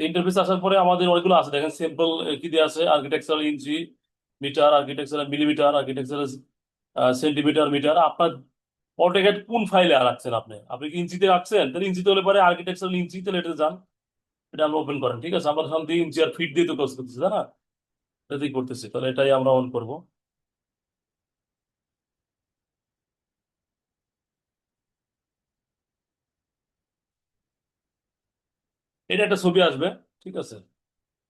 Interface আসার পরে আমাদের অনেকগুলো আছে, দেখেন সিম্পল কি দিয়ে আছে, architectural inch metre, architectural millimetre, architectural centimetre metre. আপনার অটোক্যাড কোন ফাইলে রাখছেন? আপনি আপনি কি ইঞ্চিতে রাখছেন? তাহলে ইঞ্চিতে হলে পরে আর্কিটেকচারাল ইঞ্চি, তাহলে এটা যান, এটা আমরা ওপেন করেন। ঠিক আছে, আমরা সামনে ইঞ্চি আর ফিট দিয়ে তো কাজ করতেছি, তাই না? এটাই করতেছি, তাহলে এটাই আমরা অন করব। এটা একটা ছবি আসবে। ঠিক আছে,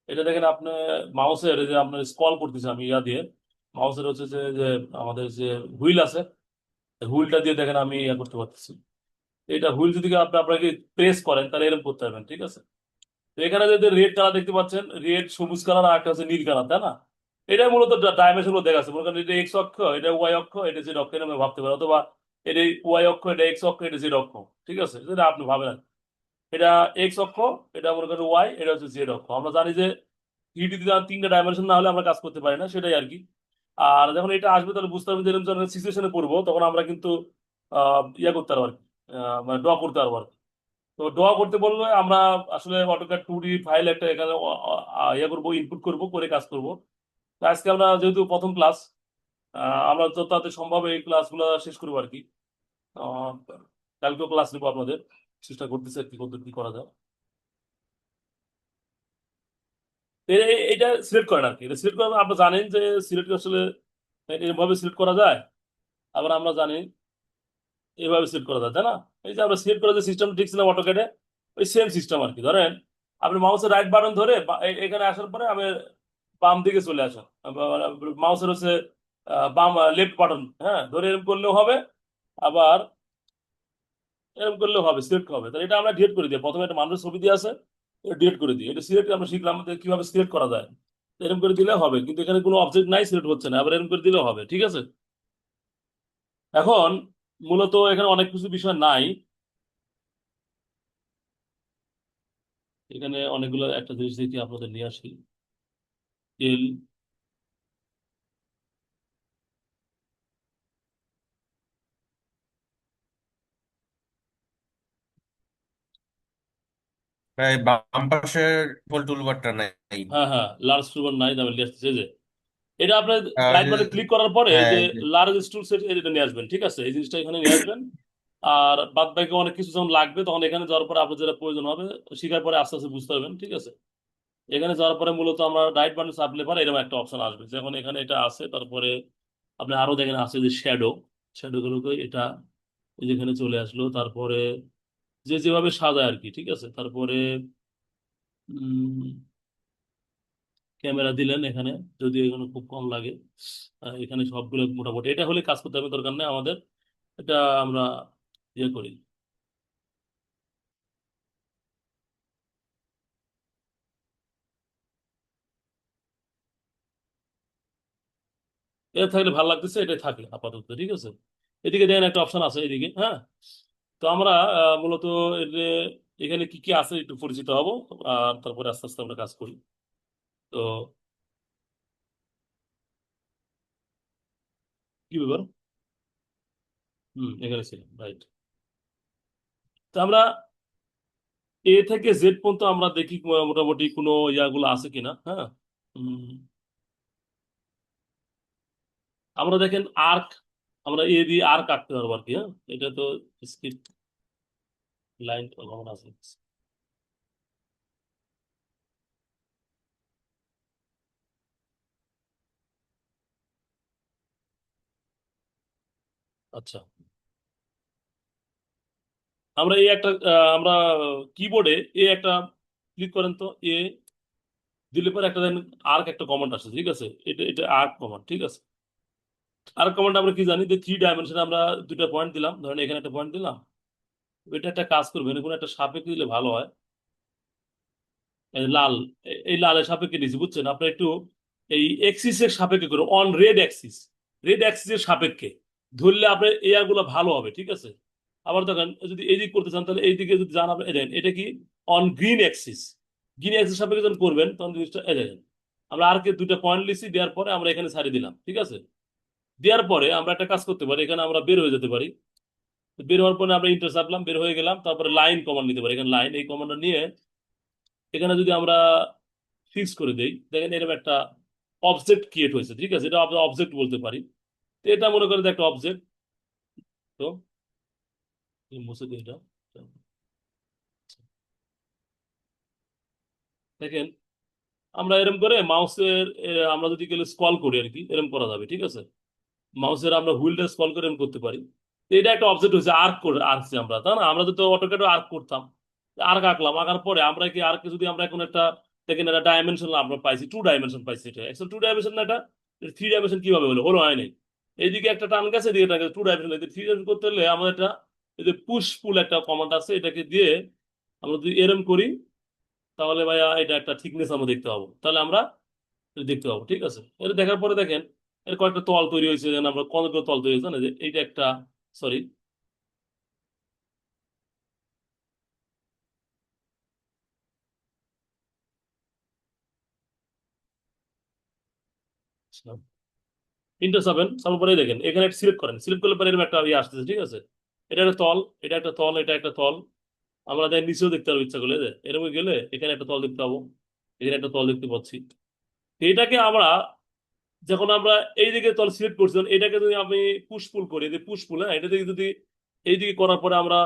এটা দেখেন আপনি মাউসের যে আপনার স্ক্রল করতেছে, আমি ইয়া দিয়ে মাউসের হচ্ছে যে যে আমাদের যে হুইল আছে, হুইলটা দিয়ে দেখেন আমি ইয়া করতে পারতেছি। এটা হুইল যদি আপনি আপনাকে প্রেস করেন তাহলে এরকম করতে পারবেন। ঠিক আছে, তো এখানে যদি রেড কালার দেখতে পাচ্ছেন, রেড সবুজ কালার আর একটা হচ্ছে নীল কালার, তাই না? এটা মূলত ডাইমেনশন গুলো দেখা আছে, মনে করেন এটা এক্স অক্ষ, এটা ওয়াই অক্ষ, এটা জেড অক্ষ, এরকম ভাবতে পারেন। অথবা এটা ওয়াই অক্ষ, এটা এক্স অক্ষ, এটা জেড অক্ষ। ঠিক আছে, যেটা আপনি ভাবেন। এটা এক্স অক্ষ, এটা মনে করেন ওয়াই, এটা হচ্ছে জেড অক্ষ। আমরা জানি যে থ্রিডি তে তিনটা ডাইমেনশন না হলে আমরা কাজ করতে পারি না, সেটাই আর কি। আর যখন এটা আসবে তাহলে বুঝতে পারবেন যে এরকম যখন সিচুয়েশনে পড়বো তখন আমরা কিন্তু ইয়ে করতে পারবো আর কি, মানে ড্র করতে পারবো আর কি। তো ড্র করতে বললে আমরা আসলে অটোক্যাড 2D ফাইল একটা এখানে ইয়ে করবো, ইনপুট করবো, করে কাজ করবো। তো আজকে আমরা যেহেতু প্রথম ক্লাস, আমরা তো তাতে সম্ভব এই ক্লাসগুলো শেষ করবো আর কি। আহ, কালকেও ক্লাস নেবো আপনাদের, চেষ্টা করতেছি আর কি কত কি করা যায়। তো এটা সিলেক্ট করেন আর কি, এটা সিলেক্ট করেন। আপনি জানেন যে সিলেক্ট আসলে এভাবে সিলেক্ট করা যায়, আবার আমরা জানি এইভাবে সিলেক্ট করা যায়, তাই না? এই যে আমরা সিলেক্ট করা যে সিস্টেম দেখছিলাম অটোক্যাডে, ওই সেম সিস্টেম আর কি। ধরেন আপনি মাউসের রাইট বাটন ধরে এখানে আসার পরে আমি বাম দিকে চলে আসেন, মাউসের হচ্ছে বাম লেফট বাটন, হ্যাঁ, ধরে এরকম করলেও হবে, আবার এরকম করলেও হবে, সিলেক্ট হবে। তাহলে এটা আমরা ডিলিট করে দিই। প্রথমে একটা মানুষের ছবি দিয়ে আছে, ডিলিট করে দিই। এটা সিলেক্ট আমরা শিখলাম যে কিভাবে সিলেক্ট করা যায়। এরকম করে দিলে হবে, কিন্তু এখানে কোনো অবজেক্ট নাই, সিলেক্ট হচ্ছে না। আবার এরকম করে দিলেও হবে। ঠিক আছে, এখন মূলত এখানে অনেক কিছু বিষয় নাই। এখানে অনেকগুলো একটা জিনিস দেখি আপনাদের নিয়ে আসি। তেল। প্রায় বাম পাশের গোল টুলবারটা নাই। হ্যাঁ হ্যাঁ, লার্জ টুলবার নাই, আমি নিয়ে আসতেছি। এই যে এটা আপনার আর রাইট বাটনে ক্লিক করার পরে এই হ্যাঁ, যে এই যে লার্জ টুল সেট, এটা নিয়ে আসবেন। ঠিক আছে, এই জিনিসটা এখানে নিয়ে আসবেন। আর বাদ বাকি অনেক কিছু যখন লাগবে তখন এখানে যাওয়ার পরে আপনার যেটা প্রয়োজন হবে, শিখার পরে আস্তে আস্তে বুঝতে পারবেন। ঠিক আছে, এখানে যাওয়ার পরে মূলত আমরা রাইট বাটন চাপলে পরে এরকম একটা অপশন আসবে, যখন এখানে এটা আছে। তারপরে আপনি আরো দেখেন আছে যে শ্যাডো, শ্যাডো গুলোকে এটা এই যেখানে চলে আসলো। তারপরে যে যেভাবে সাজায় আর কি। ঠিক আছে, তারপরে ক্যামেরা দিলেন এখানে, যদি এখানে খুব কম লাগে। এখানে সবগুলো মোটামুটি এটা হলে কাজ করতে হবে, দরকার নেই আমাদের। এটা আমরা ইয়ে করি। এটা থাকলে ভালো লাগতেছে, এটাই থাকে আপাতত। ঠিক আছে, এদিকে দেখেন একটা অপশন আছে এদিকে, হ্যাঁ। তো আমরা মূলত এর যে এখানে কি কি আছে একটু পরিচিত হব, আর তারপরে আস্তে আস্তে আমরা কাজ করি। তো কি ব্যাপার? এখানে ছিলাম, রাইট। তো আমরা এ থেকে জেড পর্যন্ত আমরা দেখি মোটামুটি কোনো ইয়াগুলো আছে কিনা, হ্যাঁ। উম, আমরা দেখেন আর্ক, আমরা এ দিয়ে আর্ক আঁকতে পারবো আর কি, হ্যাঁ। এটা তো স্ক্রিপ্ট লাইন কেমন আছে? আচ্ছা, আমরা এই একটা আমরা কিবোর্ডে এ একটা ক্লিক করেন তো, এ দিলে পরে একটা দেন আর্ক একটা কমান্ড আসছে। ঠিক আছে, এটা এটা আর্ক কমান্ড। ঠিক আছে, আর্ক কমান্ড আমরা কি জানি যে থ্রি ডাইমেনশনে আমরা দুইটা পয়েন্ট দিলাম, ধরেন এখানে একটা পয়েন্ট দিলাম। এটা একটা কাজ করবে, কোনো একটা সাপেক্ষে দিলে ভালো হয়। এই লাল, এই লালের সাপেক্ষে দিয়েছি, বুঝছেন? আপনার একটু এই এক্সিসের সাপেক্ষে করুন, অন রেড অ্যাক্সিস, রেড অ্যাক্সিসের সাপেক্ষে ধরলে আপনার এয়ার গুলো ভালো হবে। ঠিক আছে, আবার দেখেন যদি এই দিক করতে চান তাহলে এই দিকে যদি যান, আপনি এই দেখেন এটা কি on green Axis, green Axis সাপেক্ষে যখন করবেন তখন জিনিসটা এই দেখেন। আমরা আর কে দুইটা পয়েন্ট লিখছি, দেওয়ার পরে আমরা এখানে ছাড়িয়ে দিলাম। ঠিক আছে, দেওয়ার পরে আমরা একটা কাজ করতে পারি, এখানে আমরা বের হয়ে যেতে পারি। বের হওয়ার পরে আমরা ইন্টার চাপলাম, বের হয়ে গেলাম। তারপরে লাইন কমান্ড নিতে পারি, এখানে লাইন এই কমান্ডটা নিয়ে এখানে যদি আমরা ফিক্স করে দেই, দেখেন এরকম একটা অবজেক্ট ক্রিয়েট হয়েছে, ঠিক আছে, এটা আমরা অবজেক্ট বলতে পারি। তো এটা মনে করেন যে একটা অবজেক্ট। তো এই মুছে দিই এটা। দেখেন আমরা এরকম করে মাউসের, আমরা যদি গেলে স্ক্রল করি আর কি, এরকম করা যাবে, ঠিক আছে। মাউসের আমরা হুইলটা স্ক্রল করে এরকম করতে পারি। তো এটা একটা অবজেক্ট হয়েছে, আর্ক করে আঁকছি আমরা, তাই না? আমরা তো অটোক্যাডে আর্ক করতাম, আর্ক আঁকলাম, আঁকার পরে আমরা কি আর্কে যদি আমরা এখন একটা, দেখেন একটা ডাইমেনশন আমরা পাইছি, 2 ডাইমেনশন পাইছি। এটা অ্যাকচুয়ালি 2 ডাইমেনশন না, এটা 3 ডাইমেনশন কিভাবে হলো, হলো হয় নাই। এইদিকে একটা টান গেছে, এদিকে টান গেছে, 2 ডাইমেনশন। 3 ডাইমেনশন করতে হলে আমাদের একটা, এই যে পুশ পুল একটা কমান্ড আছে, এটাকে দিয়ে আমরা যদি এরম করি, তাহলে ভাইয়া এটা একটা থিকনেস আমরা দেখতে পাবো, তাহলে আমরা এটা দেখতে পাবো, ঠিক আছে। এটা দেখার পরে দেখেন এর কয়েকটা তল তৈরি হয়েছে, যেন আমরা কতগুলো তল তৈরি হয়েছে না, যে এইটা একটা, সরি, ইন্টার 7 সার্ভার পরে দেখেন এখানে সিলেক্ট করেন, সিলেক্ট করলে পরে এরকম একটা ইয়ে আসতেছে, ঠিক আছে। এটা একটা তল, এটা একটা তল, এটা একটা তল। আমরা দেখ নিচেও দেখতে পাবো ইচ্ছা করলে, যে এরকম গেলে এখানে একটা তল দেখতে পাবো, এখানে একটা তল দেখতে পাচ্ছি। তো এটাকে আমরা, যখন আমরা এইদিকে তল সিলেক্ট করছি, তখন এটাকে যদি আমি পুশ পুল করি, যে পুশ পুল, হ্যাঁ, এটা থেকে যদি এইদিকে করার পরে আমরা,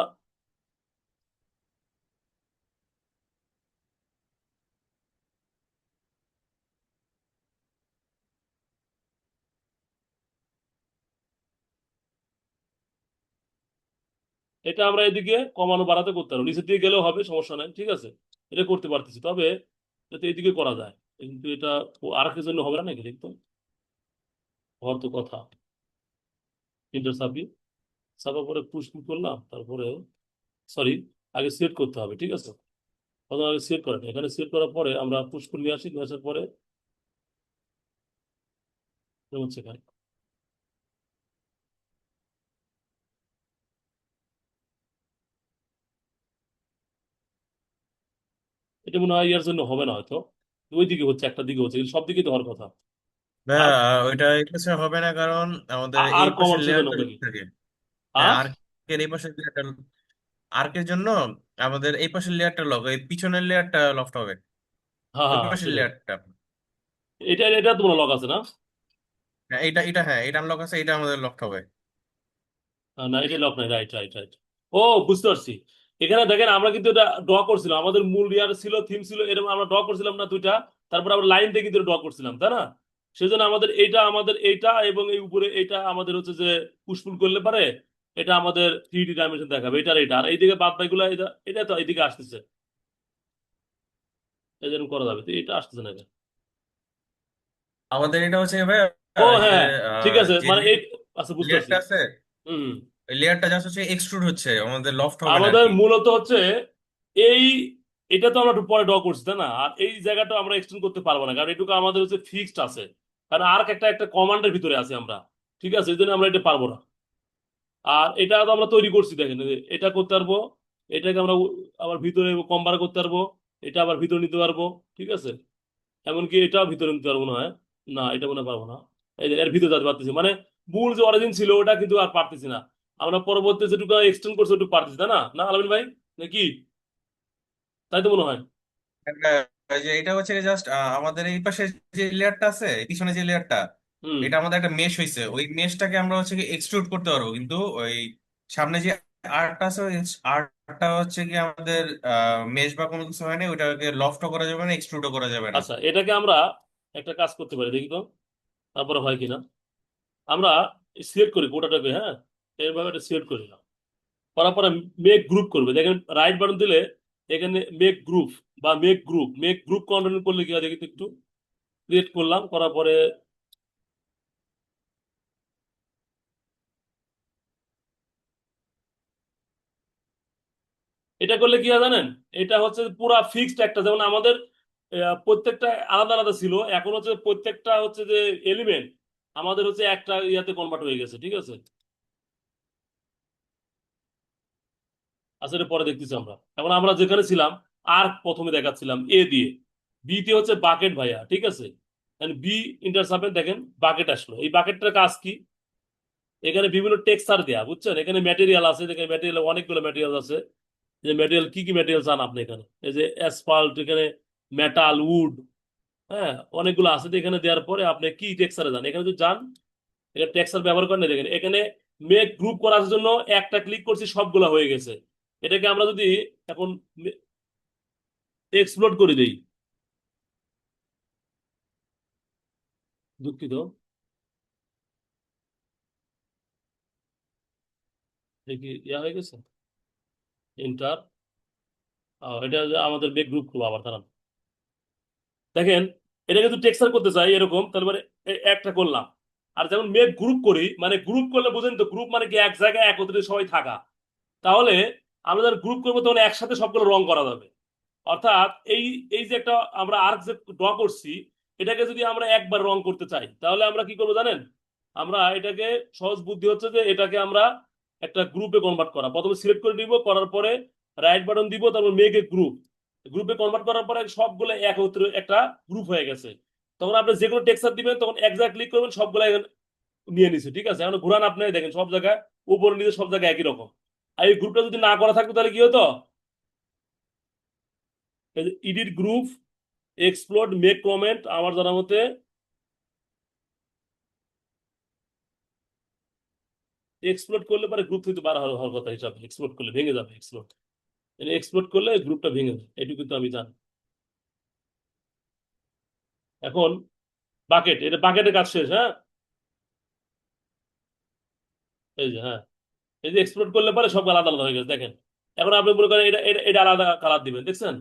এটা আমরা এদিকে কমানো বাড়াতে করতে পারবো, নিচের দিকে গেলেও হবে, সমস্যা নাই, ঠিক আছে। এটা করতে পারতেছি, তবে যাতে এইদিকে করা যায়। কিন্তু এটা আর কি জন্য হবে না নাকি, দেখতো হওয়ার তো কথা। ইন্টার সাবি, সাবার পরে পুশ করলাম, তারপরে, সরি, আগে সিলেক্ট করতে হবে, ঠিক আছে। প্রথমে আগে সিলেক্ট করেন, এখানে সিলেক্ট করার পরে আমরা পুশ করে নিয়ে আসি, নিয়ে আসার পরে হচ্ছে এখানে, এটা মনে হয় ইয়ার জন্য হবে না হয়তো, ওই দিকে হচ্ছে, একটা দিকে হচ্ছে, কিন্তু সব দিকে তো হওয়ার কথা। ভাইয়া, আর ওইটা এই পাশে হবে না, কারণ আমাদের আর এই কম পাশের অংশের জন্য লেয়ারটা নাকি? থাকে। হ্যাঁ, আর আর্কের এই পাশের লেয়ারটা, আর্কের জন্য আমাদের এই পাশের লেয়ারটা লক, এই পিছনের লেয়ারটা লফট হবে। হ্যাঁ ওই হ্যাঁ হ্যাঁ, পাশের সেটাই। লেয়ারটা। এটা এটা তোমার লক আছে না? হ্যাঁ, এটা হ্যাঁ, এটা আনলক আছে, এটা আমাদের লকড হবে। না, এটা লক নাই, রাইট রাইট রাইট। ও, বুঝতে পারছি। এখানে দেখেন আমরা কিন্তু এটা ড্র করছিলাম, আমাদের মূল ইয়ার ছিল, থিম ছিল এরকম, আমরা ড্র করছিলাম না দুইটা, তারপর আমরা লাইন দিয়ে কিন্তু ড্র করছিলাম, তাই না? সেজন্য আমাদের এইটা এবং এই উপরে এইটা আমাদের হচ্ছে যে পুশপুল করলে পারে, এটা আমাদের 3D ডাইমেনশন দেখাবে, এটা আর এটা, আর এইদিকে বাদ বাকিগুলো, এটা এটা তো এইদিকে আসতেছে, এই যেরকম করা যাবে, তো এটা আসতেছে না কেন? আমাদের এটা হচ্ছে ভাইয়া, ও এই যে হ্যাঁ, ঠিক আছে, যে মানে এই, আচ্ছা বুঝতে পারছি। লেয়ারটা আছে, হম। ওই লেয়ারটা জাস্ট হচ্ছে এক্সট্রুড হচ্ছে, আমাদের লফট হবে না আর আমাদের কি। মূলত হচ্ছে এই, এটা তো আমরা একটু পরে ড্র করছি, তাই না? আর এই জায়গাটা আমরা এক্সটেন্ড করতে পারবো না, কারণ এটুকু আমাদের হচ্ছে ফিক্সড আছে, কারণ আর একটা একটা কমান্ডের ভিতরে আছি আমরা, ঠিক আছে, এই জন্য আমরা এটা পারবো না। আর এটা তো আমরা তৈরি করছি, দেখেন এই যে এটা করতে পারবো, এটাকে আমরা আবার ভিতরে কম্বার করতে পারবো, এটা আবার ভিতরে নিতে পারবো, ঠিক আছে। এমনকি এটাও ভিতরে নিতে পারবো না, হয় না, এটা মনে হয় পারবো না। এই যে এর ভিতরে যেতে পারতেছি, মানে মূল যে অরিজিন ছিল ওটা কিন্তু আর পারতেছি না। আমরা পরবর্তী যেটুকু এক্সটেন্ড করছি ওটুকু পারতেছি, তাই না? না আলমিন ভাই, নাকি? তাই তো মনে হয়। একটা, এই যে এটা হচ্ছে জাস্ট আমাদের এই পাশে যে লেয়ারটা আছে, এই পিছনে যে লেয়ারটা, হুম। এটা আমাদের একটা মেশ হয়েছে, ওই মেশটাকে আমরা হচ্ছে কি এক্সট্রুড করতে পারবো, কিন্তু ওই সামনে যে আর্টটা আছে, ওই আর্টটা হচ্ছে কি আমাদের মেশ বা কোনো কিছু হয় না, ওইটাকে লফটও করা যাবে না, এক্সট্রুডও করা যাবে না। আচ্ছা, এটাকে আমরা একটা কাজ করতে পারি, দেখি তো তারপরে হয় কিনা। আমরা সিলেক্ট করি গোটাটাকে, হ্যাঁ, এইভাবে এটা সিলেক্ট করি না, করার পরে মেক গ্রুপ করবে, দেখেন রাইট বাটন দিলে এখানে মেক গ্রুপ, বা মেক গ্রুপ কন্টিনিউ করলে কি হয় দেখি তো একটু। ক্রিয়েট করলাম, করার পরে এটা করলে কি হয় জানেন, এটা হচ্ছে পুরা ফিক্সড একটা, যেমন আমাদের প্রত্যেকটা আলাদা আলাদা ছিল, এখন হচ্ছে প্রত্যেকটা হচ্ছে যে এলিমেন্ট আমাদের হচ্ছে একটা ইয়াতে কনভার্ট হয়ে গেছে, ঠিক আছে। আসলে পরে দেখতেছি আমরা, এখন আমরা যেখানে ছিলাম আর প্রথমে দেখাচ্ছিলাম এ দিয়ে, বি তে হচ্ছে বাকেট ভাইয়া, ঠিক আছে। বি ইন্টারসাপেট দেখেন বাকেট আসলো, এই বাকেটটার কাজ কি? এখানে বিভিন্ন টেক্সচার দেয়া, বুঝছেন, এখানে ম্যাটেরিয়াল আছে, দেখেন ম্যাটেরিয়াল অনেকগুলো ম্যাটেরিয়াল আছে, যে ম্যাটেরিয়াল কি কি ম্যাটেরিয়াল চান আপনি এখানে, এই যে অ্যাসফাল্ট, এখানে মেটাল, উড, হ্যাঁ অনেকগুলো আছে। তো এখানে দেওয়ার পরে আপনি কি টেক্সচারে যান, এখানে যদি যান, এখানে টেক্সচার ব্যবহার করেন না, দেখেন এখানে মেক গ্রুপ করার জন্য একটা ক্লিক করছি, সবগুলা হয়ে গেছে। এটাকে আমরা যদি এখন এক্সপ্লোর করে দেই, দুঃখিত, এটা কি ইয়া হয়ে গেছে, এন্টার, এটা যে আমাদের মেক গ্রুপ করবো আবার দাঁড়ান। দেখেন এটা কিন্তু টেক্সচার করতে চাই এরকম, তাহলে মানে একটা করলাম। আর যেমন মেক গ্রুপ করি, মানে গ্রুপ করলে বুঝেন তো, গ্রুপ মানে কি এক জায়গায় একত্রিত সবাই থাকা। তাহলে আমরা যখন গ্রুপ করবো তখন একসাথে সবগুলো রং করা যাবে। অর্থাৎ এই এই যে একটা আমরা আর্ক যে ড্র করছি, এটাকে যদি আমরা একবার রং করতে চাই তাহলে আমরা কি করবো জানেন, আমরা এটাকে সহজ বুদ্ধি হচ্ছে যে এটাকে আমরা একটা গ্রুপে কনভার্ট করা, প্রথমে সিলেক্ট করে দিব, করার পরে রাইট বাটন দিব, তারপর মেক এ গ্রুপ, গ্রুপে কনভার্ট করার পরে সবগুলো একত্রে একটা গ্রুপ হয়ে গেছে। তখন আপনি যে কোনো টেক্সচার দিবেন তখন এক জায়গায় ক্লিক করবেন, সবগুলো এখানে নিয়ে নিছে, ঠিক আছে। এখন ঘুরান আপনি, দেখেন সব জায়গায় উপরে নিচে সব জায়গায় একই রকম। আর এই গ্রুপটা যদি না করা থাকতো তাহলে কি হতো, edit group, explode, make comment, আমার জানার মতে এক্সপ্লোড করলে পরে গ্রুপ থেকে বার হওয়ার কথা হিসাবে, এক্সপ্লোড করলে ভেঙে যাবে, এক্সপ্লোড, এক্সপ্লোড করলে গ্রুপটা ভেঙে যাবে, এটুকু কিন্তু আমি জানি। এখন বাকেট, এটা বাকেটের কাজ শেষ, হ্যাঁ, এই যে হ্যাঁ, এই যে এক্সপ্লোড করলে পরে সব আলাদা আলাদা হয়ে গেছে, দেখেন। এখন আপনি মনে করেন এটা এটা এটা আলাদা কালার দিবেন, দেখছেন,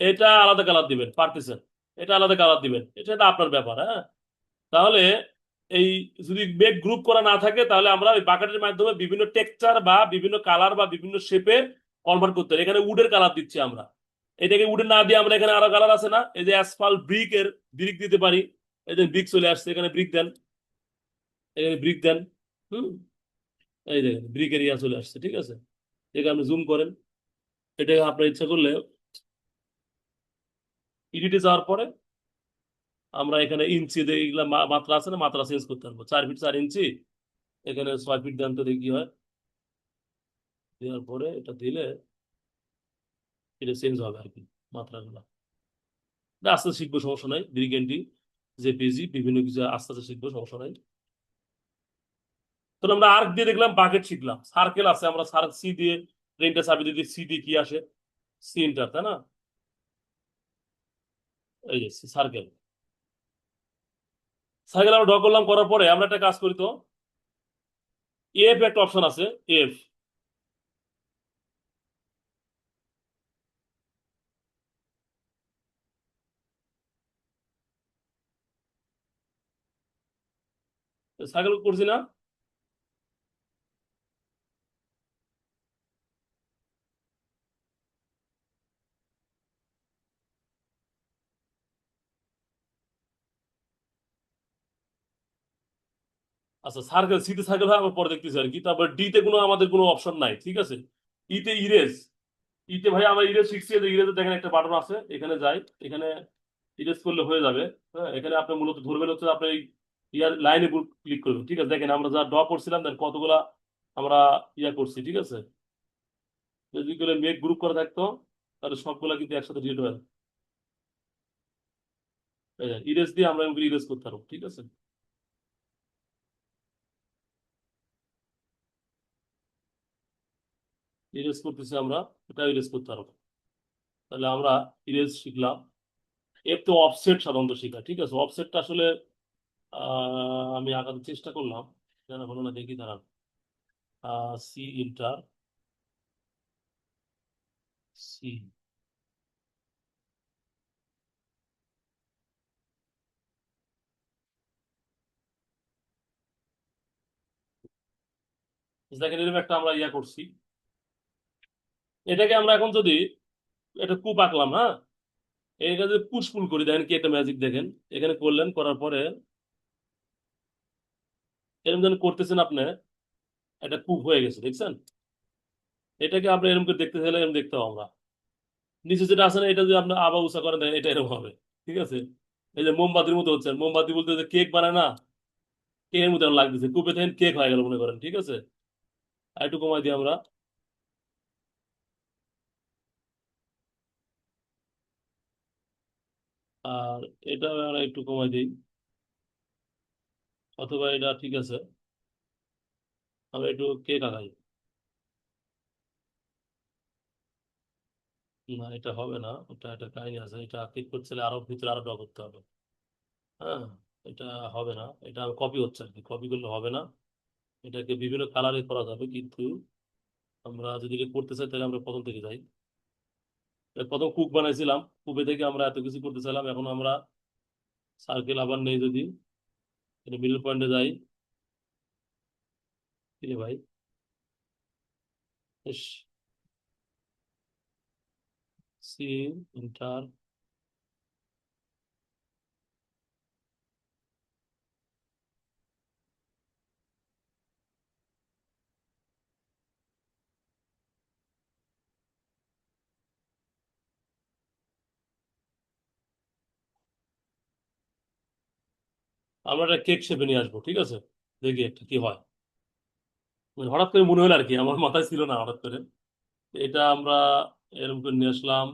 এটা আলাদা কালার দিবেন পারতেছেন, এটা আলাদা কালার দিবেন, এটা এটা আপনার ব্যাপার, হ্যাঁ। তাহলে এই যদি মেক গ্রুপ করা না থাকে তাহলে আমরা ওই বাকেটের মাধ্যমে বিভিন্ন টেক্সচার বা বিভিন্ন কালার বা বিভিন্ন শেপে কনভার্ট করতে পারি। এখানে উডের কালার দিচ্ছি আমরা, এটাকে উডের না দিয়ে আমরা এখানে আরো কালার আছে না, এই যে অ্যাসফাল্ট ব্রিক এর ব্রিক দিতে পারি, এই যে ব্রিক চলে আসছে, এখানে ব্রিক দেন, এখানে ব্রিক দেন, হুম, এই দেখেন ব্রিক এরিয়া চলে আসছে, ঠিক আছে। এখানে আপনি জুম করেন, এটাকে আপনার ইচ্ছা করলে এডিটে যাওয়ার পরে আমরা এখানে ইঞ্চি দিয়ে এগুলা মাত্রা আছে না, মাত্রা চেঞ্জ করতে পারবো, 4 ফিট 4 ইঞ্চি, এখানে 6 ফিট দেন তো দেখি কি হয়। দেওয়ার পরে এটা দিলে এটা চেঞ্জ হবে আর কি, মাত্রাগুলো। এটা আস্তে আস্তে শিখবো, সমস্যা নাই, ব্রিগেন্ডি, জেপিজি, বিভিন্ন কিছু আস্তে আস্তে শিখবো, সমস্যা নাই। তো আমরা আর্ক দিয়ে দেখলাম, বাকেট শিখলাম, সার্কেল আছে, আমরা সার্ক সি দিয়ে প্রিন্টার চাবি দিয়ে সি দিয়ে কি আসে, সি ইন্টার, তাই না, এই যে সার্কেল, সার্কেল আমরা ড্র করলাম, করার পরে আমরা একটা কাজ করি তো, এফ একটা অপশন আছে, এফ, সার্কেল করছি না, আচ্ছা সার্কেল, সিতে সার্কেল হয়, আমরা পরে দেখতেছি আর কি। তারপর ডি তে কোনো আমাদের কোনো অপশন নাই, ঠিক আছে। ইতে ইরেজ, ইতে ভাই আমরা ইরেজ শিখছি, ইরেজে দেখেন একটা বাটন আছে, এখানে যাই, এখানে ইরেজ করলে হয়ে যাবে। হ্যাঁ, এখানে আপনি মূলত ধরবেন হচ্ছে আপনি এই ইয়ার লাইনে ক্লিক করবেন, ঠিক আছে। দেখেন আমরা যা ড্র করছিলাম দেন কতগুলা আমরা ইয়া করছি, ঠিক আছে। যদি করে মেক গ্রুপ করা থাকতো তাহলে সবগুলা কিন্তু একসাথে ডিলিট হয়ে ইরেজ দিয়ে আমরা ইরেজ করতে পারবো, ঠিক আছে। ইরেজ করতেছি আমরা, এটা ইরেজ করতে পারবো। তাহলে আমরা ইরেজ শিখলাম। এর তো অফসেট সাধারণত শেখা, ঠিক আছে। অফসেটটা আসলে আমি আঁকাতে চেষ্টা করলাম, যেন হলো না, দেখি দাঁড়ান। সি ইন্টার, সি, দেখেন এরকম একটা আমরা ইয়া করছি। এটাকে আমরা এখন যদি একটা কূপ আঁকলাম, হ্যাঁ, এটা যদি পুশপুল করি, দেখেন কি একটা ম্যাজিক, দেখেন এখানে করলেন, করার পরে এরকম যেন করতেছেন আপনি, একটা কূপ হয়ে গেছে, দেখছেন। এটাকে আপনি এরকম করে দেখতে চাইলে এরকম দেখতে হবে আমরা, নিচে যেটা আছে না, এটা যদি আপনি আবা উষা করেন দেখেন এটা এরকম হবে, ঠিক আছে। এই যে মোমবাতির মতো হচ্ছে, মোমবাতি বলতে যে কেক বানায় না, কেকের মতো এরকম লাগতেছে, কূপে দেখেন কেক হয়ে গেল মনে করেন, ঠিক আছে। আর একটু কমাই দিই আমরা, আর এটা আমরা একটু কমাই দিই, অথবা এটা ঠিক আছে, আমরা একটু কেক আগাই। না, এটা হবে না, এটা কাহিনী আছে, এটা কেক করতে হলে আরো ভিতরে আরো ড্র করতে হবে। হ্যাঁ, এটা হবে না, এটা কপি হচ্ছে আর কি, কপি করলে হবে না। এটাকে বিভিন্ন কালারে করা যাবে, কিন্তু আমরা যদি এটা করতে চাই তাহলে আমরা প্রথম থেকে যাই। প্রথম কুক বানাইছিলাম, কুপে থেকে আমরা এত কিছু করতে চাইলাম, এখন আমরা সার্কেল আবার নেই, যদি এটা মিডল পয়েন্টে যাই। কি রে ভাই, ইস, সি, ইন্টার। আমরা একটা কেক শেপে নিয়ে আসবো, ঠিক আছে, দেখি একটা কি হয়। মানে হঠাৎ করে মনে হলো আর কি, আমার মাথায় ছিল না হঠাৎ করে। এটা আমরা এরকম করে নিয়ে আসলাম।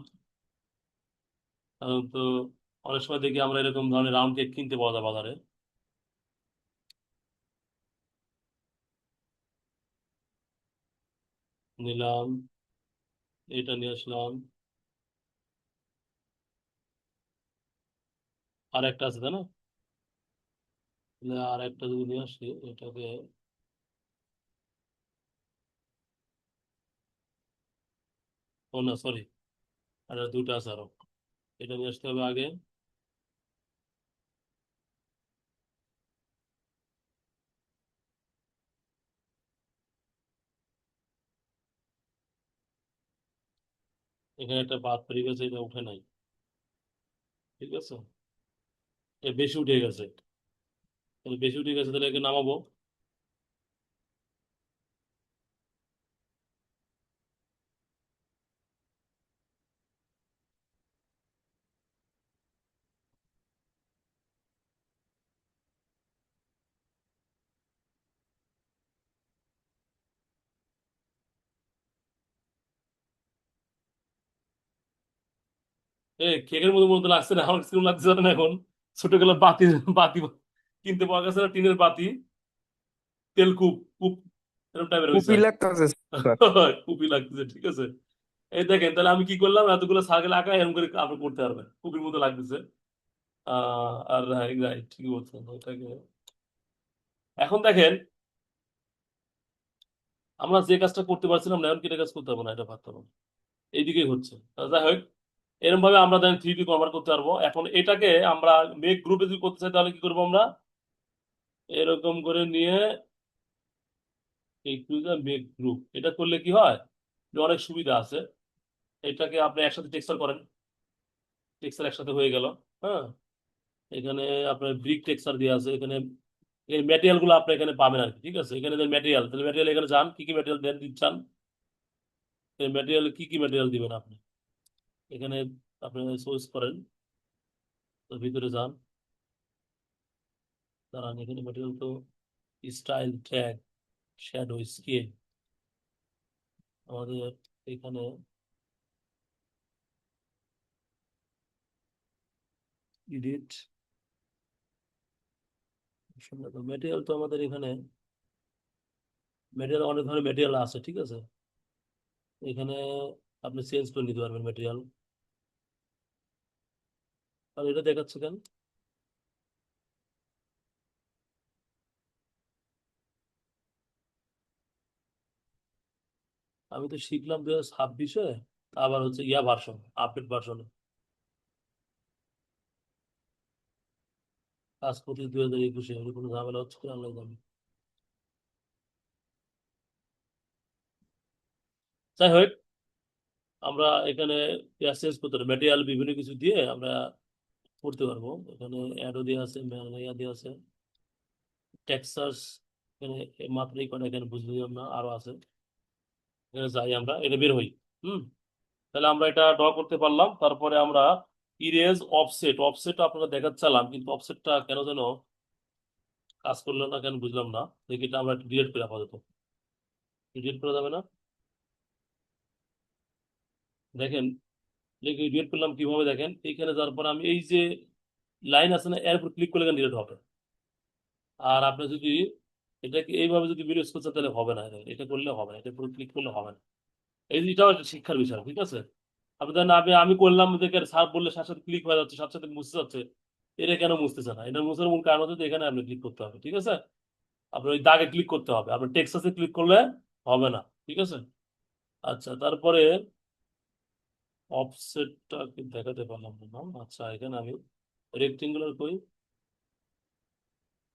তো অনেক সময় দেখি আমরা এরকম ধরনের রাউন্ড কেক কিনতে পাওয়া যায় বাজারে। নিলাম, এটা নিয়ে আসলাম। আর একটা আছে তাই না? তাহলে আর একটা যদি নিয়ে আসি এটাকে, ও না সরি, আর দুটো আছে আরো, এটা নিয়ে আসতে হবে আগে। এখানে একটা বাদ পড়ে গেছে, এটা উঠে নাই, ঠিক আছে, এটা বেশি উঠে গেছে। তাহলে বেশি উঠে গেছে, তাহলে একে নামাবো। কেকের মতো মতো লাগছে না, আমার কিছু লাগছে না এখন। ছোট গেলে বাতি, বাতি কিনতে পাওয়া গেছে না, টিনের বাতি, তেলকূপ, কূপ, এরকম টাইপের হয়েছে কপি আর কি। লাগতেছে স্যার। কুপি লাগতেছে, ঠিক আছে। এই দেখেন, তাহলে আমি কি করলাম, এতগুলো সার্কেল আঁকা এরকম করে আপনি করতে পারবেন, কুপির মতো লাগতেছে। আর রাইট রাইট, ঠিক বলছেন ওটাকে। এখন দেখেন, আমরা যে কাজটা করতে পারছিলাম না, এখন কি এটা কাজ করতে পারবো না, এটা ভাবতে পারবো। এইদিকেই হচ্ছে। যাই হোক, এরকম ভাবে আমরা দেখেন 3D কনভার্ট করতে পারবো। এখন এটাকে আমরা মেক গ্রুপে যদি করতে চাই, তাহলে কি করবো আমরা, এরকম করে নিয়ে এই মেক গ্রুপ, এটা করলে কি হয়, যে অনেক সুবিধা আছে। এটাকে আপনি একসাথে টেক্সচার করেন, টেক্সচার একসাথে হয়ে গেল। হ্যাঁ, এখানে আপনার ব্রিক টেক্সচার দিয়ে আছে, এখানে এই ম্যাটেরিয়াল গুলো আপনি এখানে পাবেন আর কি, ঠিক আছে। এখানে যে ম্যাটেরিয়াল, তাহলে ম্যাটেরিয়াল এখানে যান, কি কি ম্যাটেরিয়াল দেন দিচ্ছেন, ম্যাটেরিয়াল কি কি ম্যাটেরিয়াল দিবেন আপনি এখানে, আপনি চয়েস করেন। তো ভিতরে যান, দাঁড়ান, এখানে ম্যাটেরিয়াল তো স্টাইল, ট্যাগ, শ্যাডো, স্কেল, আমাদের এখানে এডিট, ম্যাটেরিয়াল তো আমাদের এখানে ম্যাটেরিয়াল অনেক ধরনের ম্যাটেরিয়াল আছে, ঠিক আছে। এখানে আপনি চেঞ্জ করে নিতে পারবেন ম্যাটেরিয়াল। আর এটা দেখাচ্ছে কেন, আমি তো শিখলাম 2026-এ, আবার হচ্ছে ইয়া ভার্সন, আপডেট ভার্সনে কাজ করতে, 2021-এ কোনো ঝামেলা হচ্ছে কিনা আল্লাহ জানে। যাই হোক, আমরা এখানে চেঞ্জ করতে পারি, ম্যাটেরিয়াল বিভিন্ন কিছু দিয়ে আমরা করতে পারবো। এখানে অ্যাডো দিয়ে আছে, ইয়া দিয়ে আছে, টেক্সাস, এখানে মাত্র এই কটা এখানে বুঝলাম না, আরো আছে। এখানে যাই, আমরা এটা বের হই। হুম, তাহলে আমরা এটা ড্র করতে পারলাম। তারপরে আমরা ইরেজ, অফসেট, অফসেট আপনারা দেখাচ্ছিলাম, কিন্তু অফসেটটা কেন যেন কাজ করলো না, কেন বুঝলাম না। দেখি এটা আমরা ডিলিট করে আপাতত, ডিলিট করা যাবে না, দেখেন। লিখে ডিলিট করলাম কিভাবে দেখেন, এইখানে যাওয়ার পর আমি এই যে লাইন আছে না এর উপর ক্লিক করলে ডিলিট হবে। আর আপনি যদি এটাকে এইভাবে যদি বিরোধ করছেন তাহলে হবে না, এটা করলে হবে না, এটা পুরো ক্লিক করলে হবে না। এই যে এটাও একটা শিক্ষার বিষয়, ঠিক আছে? আপনি ধরেন আমি করলাম দেখে স্যার বললে সাথে সাথে ক্লিক হয়ে যাচ্ছে, সাথে সাথে মুছতে যাচ্ছে, এটা কেন মুছতেছে না? এটা মুছার মূল কারণ হচ্ছে যে এখানে আপনি ক্লিক করতে হবে, ঠিক আছে? আপনার ওই দাগে ক্লিক করতে হবে, আপনার টেক্সাসে ক্লিক করলে হবে না, ঠিক আছে? আচ্ছা, তারপরে অফসেটটা কি দেখাতে পারলাম না। আচ্ছা, এখানে আমি রেক্টেঙ্গুলার করি,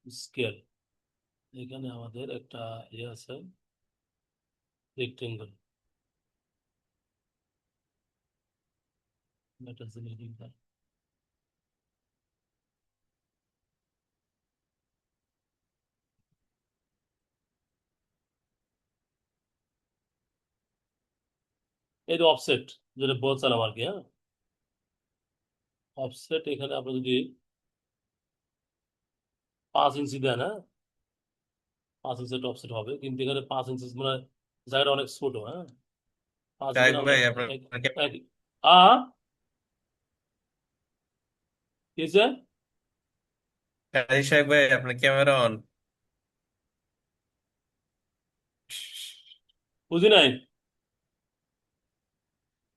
স্কেল, এখানে আমাদের একটা ইয়ে আছে, রেক্টেঙ্গল, এটা এই যে অফসেট, যেটা বলছিলাম আর কি, হ্যাঁ, অফসেট এখানে আপনি যদি 5 ইঞ্চি দেন, হ্যাঁ, 5 ইঞ্চি অফসেট হবে, কিন্তু এখানে 5 ইঞ্চি মানে জায়গাটা অনেক ছোট, হ্যাঁ। পাঁচ তাই এখানে আমরা ভাই আপনার এক এক আ কি হয়েছে? কাজী সাহেব ভাই আপনার ক্যামেরা অন। বুঝি নাই।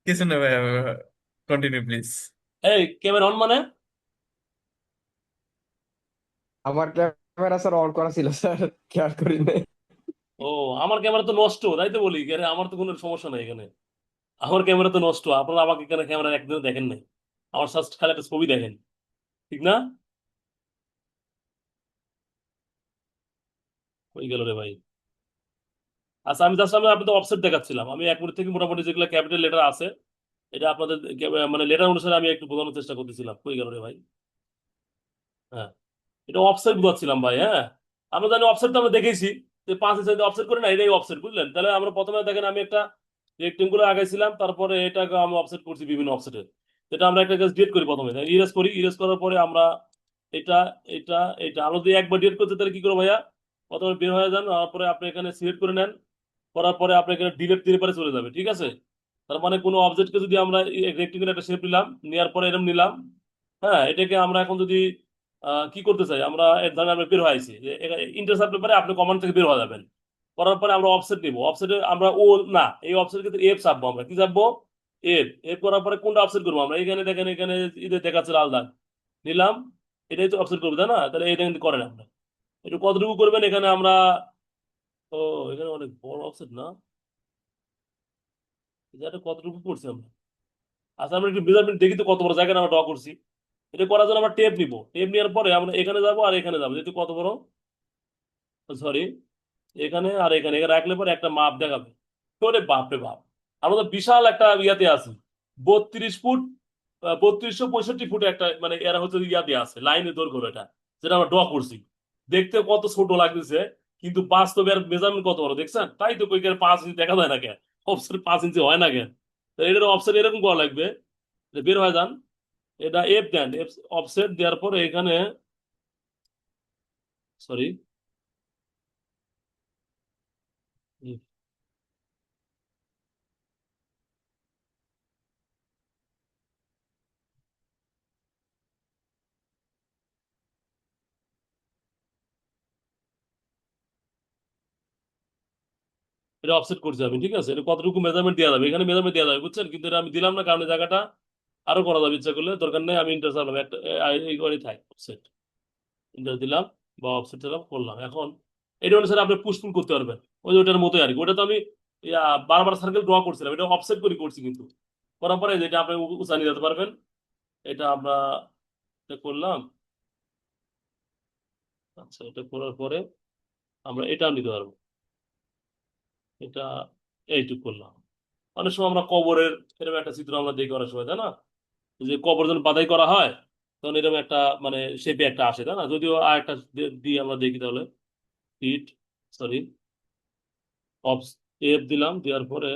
কিছু না ভাই, কন্টিনিউ প্লিজ। এই ক্যামেরা অন মানে? আমার ক্যামেরা স্যার অন করা ছিল স্যার, খেয়াল করি নাই। ও, আমার ক্যামেরা তো নষ্ট, তাই তো বলি, আরে আমার তো কোনো সমস্যা নাই এখানে। আমার ক্যামেরা তো নষ্ট, আপনারা আমাকে এখানে ক্যামেরা একদিনও দেখেন নাই। আমার জাস্ট খালি একটা ছবি দেখেন, ঠিক না? ওই গেল রে ভাই। আচ্ছা, আমি আপনাদের অফসেট দেখাচ্ছিলাম, আমি 1 মিনিট থেকে মোটামুটি যেগুলো ক্যাপিটাল লেটার আছে, এটা আপনাদের মানে লেটার অনুসারে আমি একটু বোঝানোর চেষ্টা করতেছিলাম। কই গেল রে ভাই? হ্যাঁ, এটা অফসেট বুঝাচ্ছিলাম ভাই, হ্যাঁ। আমরা জানি অফসেট তো আমরা দেখেছি, যে 5 ইঞ্চি অফসেট করে না, এটাই অফসেট, বুঝলেন? তাহলে আমরা প্রথমে দেখেন আমি একটা রেক্টেঙ্গুলার আগাইছিলাম, তারপরে এটাকে আমি অফসেট করছি বিভিন্ন অফসেটে। এটা আমরা একটা ডিলিট করি, প্রথমে ইরেজ করি, ইরেজ করার পরে আমরা এটা এটা এটা আমরা যদি একবার ডিলিট করতে তাহলে কি করবো ভাইয়া? প্রথমে বের হয়ে যান, তারপরে আপনি এখানে সিলেক্ট করে নেন, করার পরে আপনি এখানে ডিলিট দিলে পরে চলে যাবে, ঠিক আছে? তার মানে কোনো অবজেক্টকে যদি আমরা রেক্টেঙ্গুলার একটা শেপ নিলাম, নেওয়ার পরে এরকম নিলাম, হ্যাঁ, এটাকে আমরা এখন যদি কি করতে চাই, আমরা এর ধরেন আমরা বের হয়ে আইছি, ইন্টারসেপ্ট ব্যাপারে আপনি কমান্ড থেকে বের হয়ে যাবেন। করার পরে আমরা অফসেট নিব, অফসেটে আমরা ও না, এই অফসেট কিন্তু এফ চাপবো, আমরা কি চাপবো? এফ। এফ করার পরে কোনটা অফসেট করবো আমরা? এখানে দেখেন, এখানে ঈদের দেখাচ্ছে লাল দাগ, নিলাম, এটাই তো অফসেট করবো, তাই না? তাহলে এটা কিন্তু করেন আমরা, একটু কতটুকু করবেন এখানে আমরা। ও, এখানে অনেক বড় অফসেট না, এটা কতটুকু করছি আমরা? আচ্ছা, আমরা একটু মেজারমেন্ট দেখি তো কত বড় জায়গায় আমরা ড্র করছি। এটা করার জন্য আমরা টেপ নিব, টেপ নেওয়ার পরে আমরা এখানে যাবো আর এখানে যাবো, যেহেতু কত বড়, সরি, এখানে আর এখানে এখানে রাখলে পরে একটা মাপ দেখাবে। ওরে বাপ রে বাপ, আমরা তো বিশাল একটা ইয়াতে আছি, 32 ফুট, 3265 ফুট একটা, মানে এরা হচ্ছে ইয়াতে আছে, লাইনের দৈর্ঘ্য এটা, যেটা আমরা ড্র করছি। দেখতে কত ছোট লাগতেছে, কিন্তু বাস্তবে এর মেজারমেন্ট কত বড় দেখছেন? তাই তো কই 5 ইঞ্চি দেখা যায় না কেন? অফসেট 5 ইঞ্চি হয় না কেন? তো এটার অফসেট এরকম করা লাগবে, যে বের হয়ে যান, এটা এফ দেন, এফ অফসেট দেওয়ার পরে এখানে, সরি, এটা অফসেট করছি আমি, ঠিক আছে? এটা কতটুকু মেজারমেন্ট দেওয়া যাবে, এখানে মেজারমেন্ট দেওয়া যাবে, বুঝছেন? কিন্তু এটা আমি দিলাম না, কারণ এই জায়গাটা আরো করা যাবে, ইচ্ছা করলে, দরকার নেই, আমি ইন্টার চালাম একটা, এই করে থাক অফসেট, ইন্টার দিলাম বা অফসেট দিলাম, করলাম। এখন এটা অনুসারে আপনি পুশ পুল করতে পারবেন, ওই যে ওটার মতোই আর কি। ওটা তো আমি ইয়া, বারবার সার্কেল ড্র করছিলাম, এটা অফসেট করে করছি, কিন্তু করার পরে যেটা আপনি উঁচা নিয়ে যেতে পারবেন, এটা আমরা এটা করলাম। আচ্ছা, এটা করার পরে আমরা এটাও নিতে পারবো, এটা এইটুক করলাম। অনেক সময় আমরা কবরের এরকম একটা চিত্র আমরা দেখি অনেক সময়, তাই না? যে কবর যখন বাধাই করা হয়, তখন এরকম একটা মানে শেপে একটা আসে, তাই না? যদিও আর একটা দিয়ে আমরা দেখি তাহলে, হিট, সরি, অফ, এফ দিলাম, দেওয়ার পরে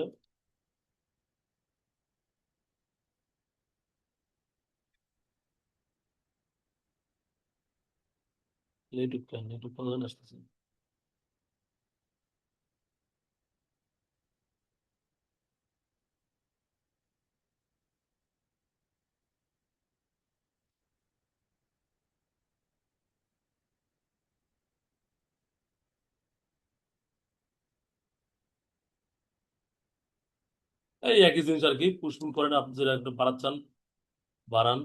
নেটুক আসতেছে। এই একই জিনিস আর কি, পুশ পুল করেন, আপনি যেটা একটু বাড়াচ্ছেন বাড়ান।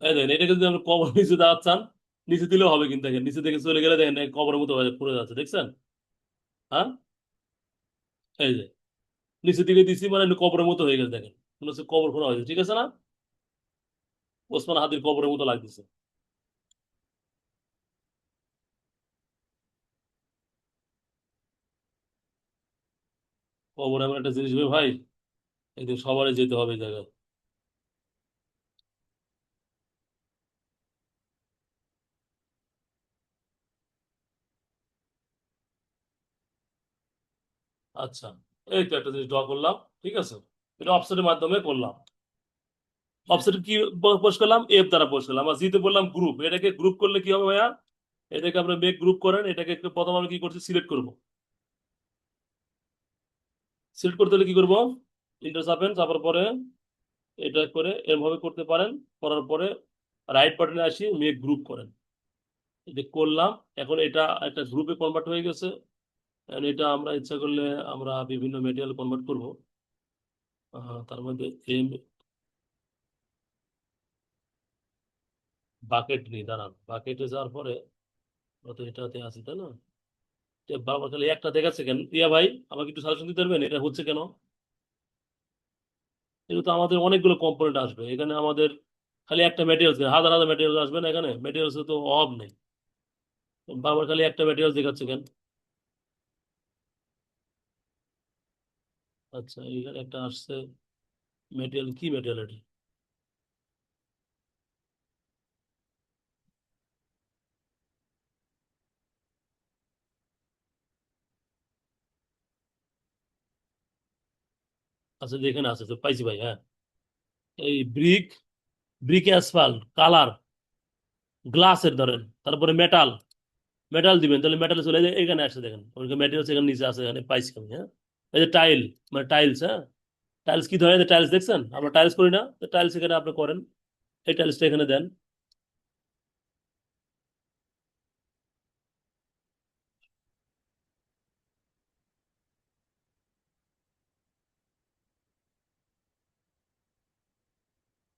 এই দেখেন, এটাকে যদি আপনি কবর নিচে দেওয়ার চান, নিচে দিলেও হবে, কিন্তু দেখেন নিচে থেকে চলে গেলে দেখেন এই কবরের মতো পড়ে যাচ্ছে, দেখছেন? হ্যাঁ, এই যে নিচে দিকে দিছি মানে কবরের মতো হয়ে গেছে, দেখেন মনে হচ্ছে কবর খোঁড়া হয়েছে, ঠিক আছে না? ওসমান হাদির কবরের মতো লাগতেছে। কবর এমন একটা জিনিস ভাই, একদিন সবারই যেতে হবে এই জায়গায়। আচ্ছা, এই তো একটা জিনিস ড্র করলাম, ঠিক আছে? এটা অফসেটের মাধ্যমে করলাম। অফসেট কি পোস্ট করলাম? এফ দ্বারা পোস্ট করলাম। আর জিতে বললাম গ্রুপ, এটাকে গ্রুপ করলে কি হবে ভাইয়া? এটাকে আমরা মেক গ্রুপ করেন, এটাকে একটু প্রথম আমি কি করছি, সিলেক্ট করবো। সিলেক্ট করতে হলে কি করবো? ইন্টার চাপেন, চাপার পরে এটা করে এভাবে করতে পারেন। করার পরে রাইট বাটনে আসি, মেক গ্রুপ করেন। এটা করলাম। এখন এটা একটা গ্রুপে কনভার্ট হয়ে গেছে। এখন এটা আমরা ইচ্ছা করলে আমরা বিভিন্ন মেটেরিয়াল কনভার্ট করব। তার মধ্যে এম বাকেট নিই, দাঁড়ান, বাকেটে যাওয়ার পরে তো এটাতে আছে তাই না? বারবার খালি একটা দেখাচ্ছে কেন ইয়া ভাই? আমাকে একটু সাজেশন দিতে পারবেন, এটা হচ্ছে কেন? এটা তো আমাদের অনেকগুলো কম্পোনেন্ট আসবে এখানে, আমাদের খালি একটা ম্যাটেরিয়ালস, হাজার হাজার ম্যাটেরিয়ালস আসবে না এখানে, ম্যাটেরিয়ালস তো অভাব নেই। বারবার খালি একটা ম্যাটেরিয়ালস দেখাচ্ছে কেন? আচ্ছা, এখানে একটা আসছে ম্যাটেরিয়াল, কি ম্যাটেরিয়াল এটা? আচ্ছা, যে এখানে আছে তো পাইছি ভাই, হ্যাঁ। এই ব্রিক, ব্রিক অ্যাসফাল্ট কালার, গ্লাসের ধরেন, তারপরে মেটাল, মেটাল দিবেন, তাহলে মেটাল চলে যায় এখানে আসছে, দেখেন ওইখানে ম্যাটেরিয়ালস এখানে নিচে আছে, এখানে পাইছি আমি, হ্যাঁ। এই যে টাইল, মানে টাইলস, হ্যাঁ। টাইলস কি ধরনের টাইলস দেখছেন? আমরা টাইলস করি না, টাইলস এখানে আপনি করেন, এই টাইলসটা এখানে দেন।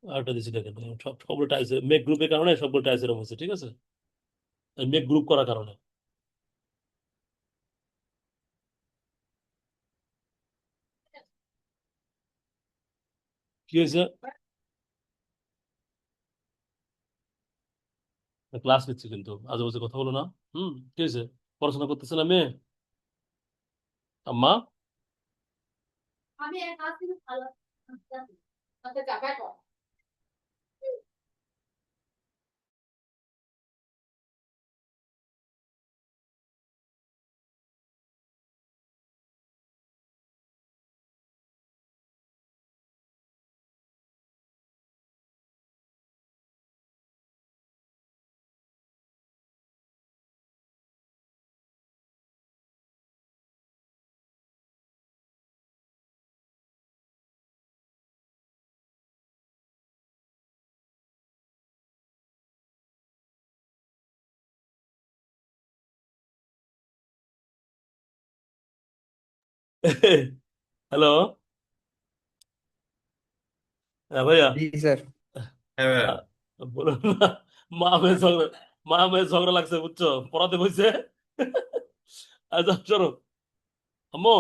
আরেকটা দিচ্ছি দেখেন, সবগুলো টাইলস মেক গ্রুপের কারণে সবগুলো টাইলস এরকম হচ্ছে, ঠিক আছে? মেক গ্রুপ করার কারণে কি হয়েছে? ক্লাস নিচ্ছি কিন্তু আজে বাজে কথা বলো না। কি হয়েছে? পড়াশোনা করতেছে না মেয়ে? আম্মা, হ্যালো। হ্যাঁ ভাইয়া। জি স্যার। হ্যাঁ ভাইয়া। আহ, বলো না, মা মেয়ে ঝগড়া, মা মেয়ে ঝগড়া লাগছে বুঝছো, পড়াতে বসে। আচ্ছা চলো, আম্মু।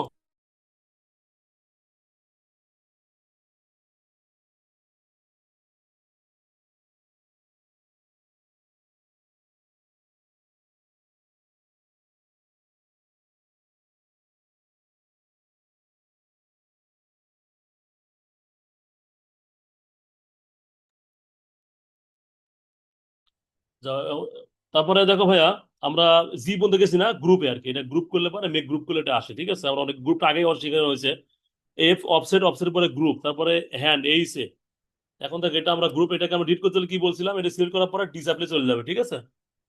তারপরে দেখো ভাইয়া, আমরা জি বলতে গেছি না গ্রুপে আর কি, এটা গ্রুপ করলে পরে মেক গ্রুপ করলে এটা আসে, ঠিক আছে? আমরা অনেক গ্রুপটা আগেই শেখানো হয়েছে। এফ অফসেট, অফসেট পরে গ্রুপ, তারপরে হ্যান্ড এইসে। এখন দেখ এটা আমরা গ্রুপ, এটাকে আমরা ডিট করতে হলে কি বলছিলাম, এটা সিলেক্ট করার পরে ডিসপ্লে চলে যাবে, ঠিক আছে?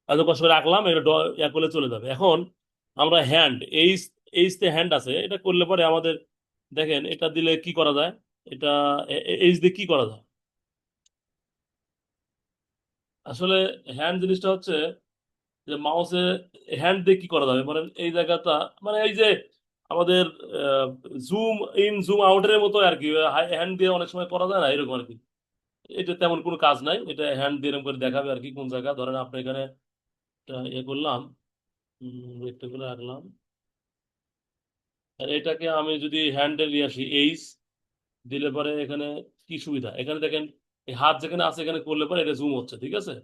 এত কষ্ট করে রাখলাম, এটা করলে চলে যাবে। এখন আমরা হ্যান্ড এইচ, এইচ তে হ্যান্ড আছে, এটা করলে পরে আমাদের দেখেন এটা দিলে কি করা যায়, এটা এইচ দিয়ে কি করা যায়? আসলে হ্যান্ড জিনিসটা হচ্ছে যে মাউসে হ্যান্ড দিয়ে কি করা যাবে, মানে এই জায়গাটা, মানে এই যে আমাদের জুম ইন জুম আউটের মতো আর কি, হ্যান্ড দিয়ে অনেক সময় করা যায় না এরকম আর কি। এটা তেমন কোনো কাজ নাই, এটা হ্যান্ড দিয়ে এরকম করে দেখাবে আর কি কোন জায়গা। ধরেন আপনি এখানে একটা ইয়ে করলাম, একটা করে রাখলাম, আর এটাকে আমি যদি হ্যান্ডে নিয়ে আসি এইচ দিলে পরে এখানে কি সুবিধা, এখানে দেখেন এই হাত যেখানে আছে এখানে করলে পরে এটা জুম হচ্ছে, ঠিক আছে,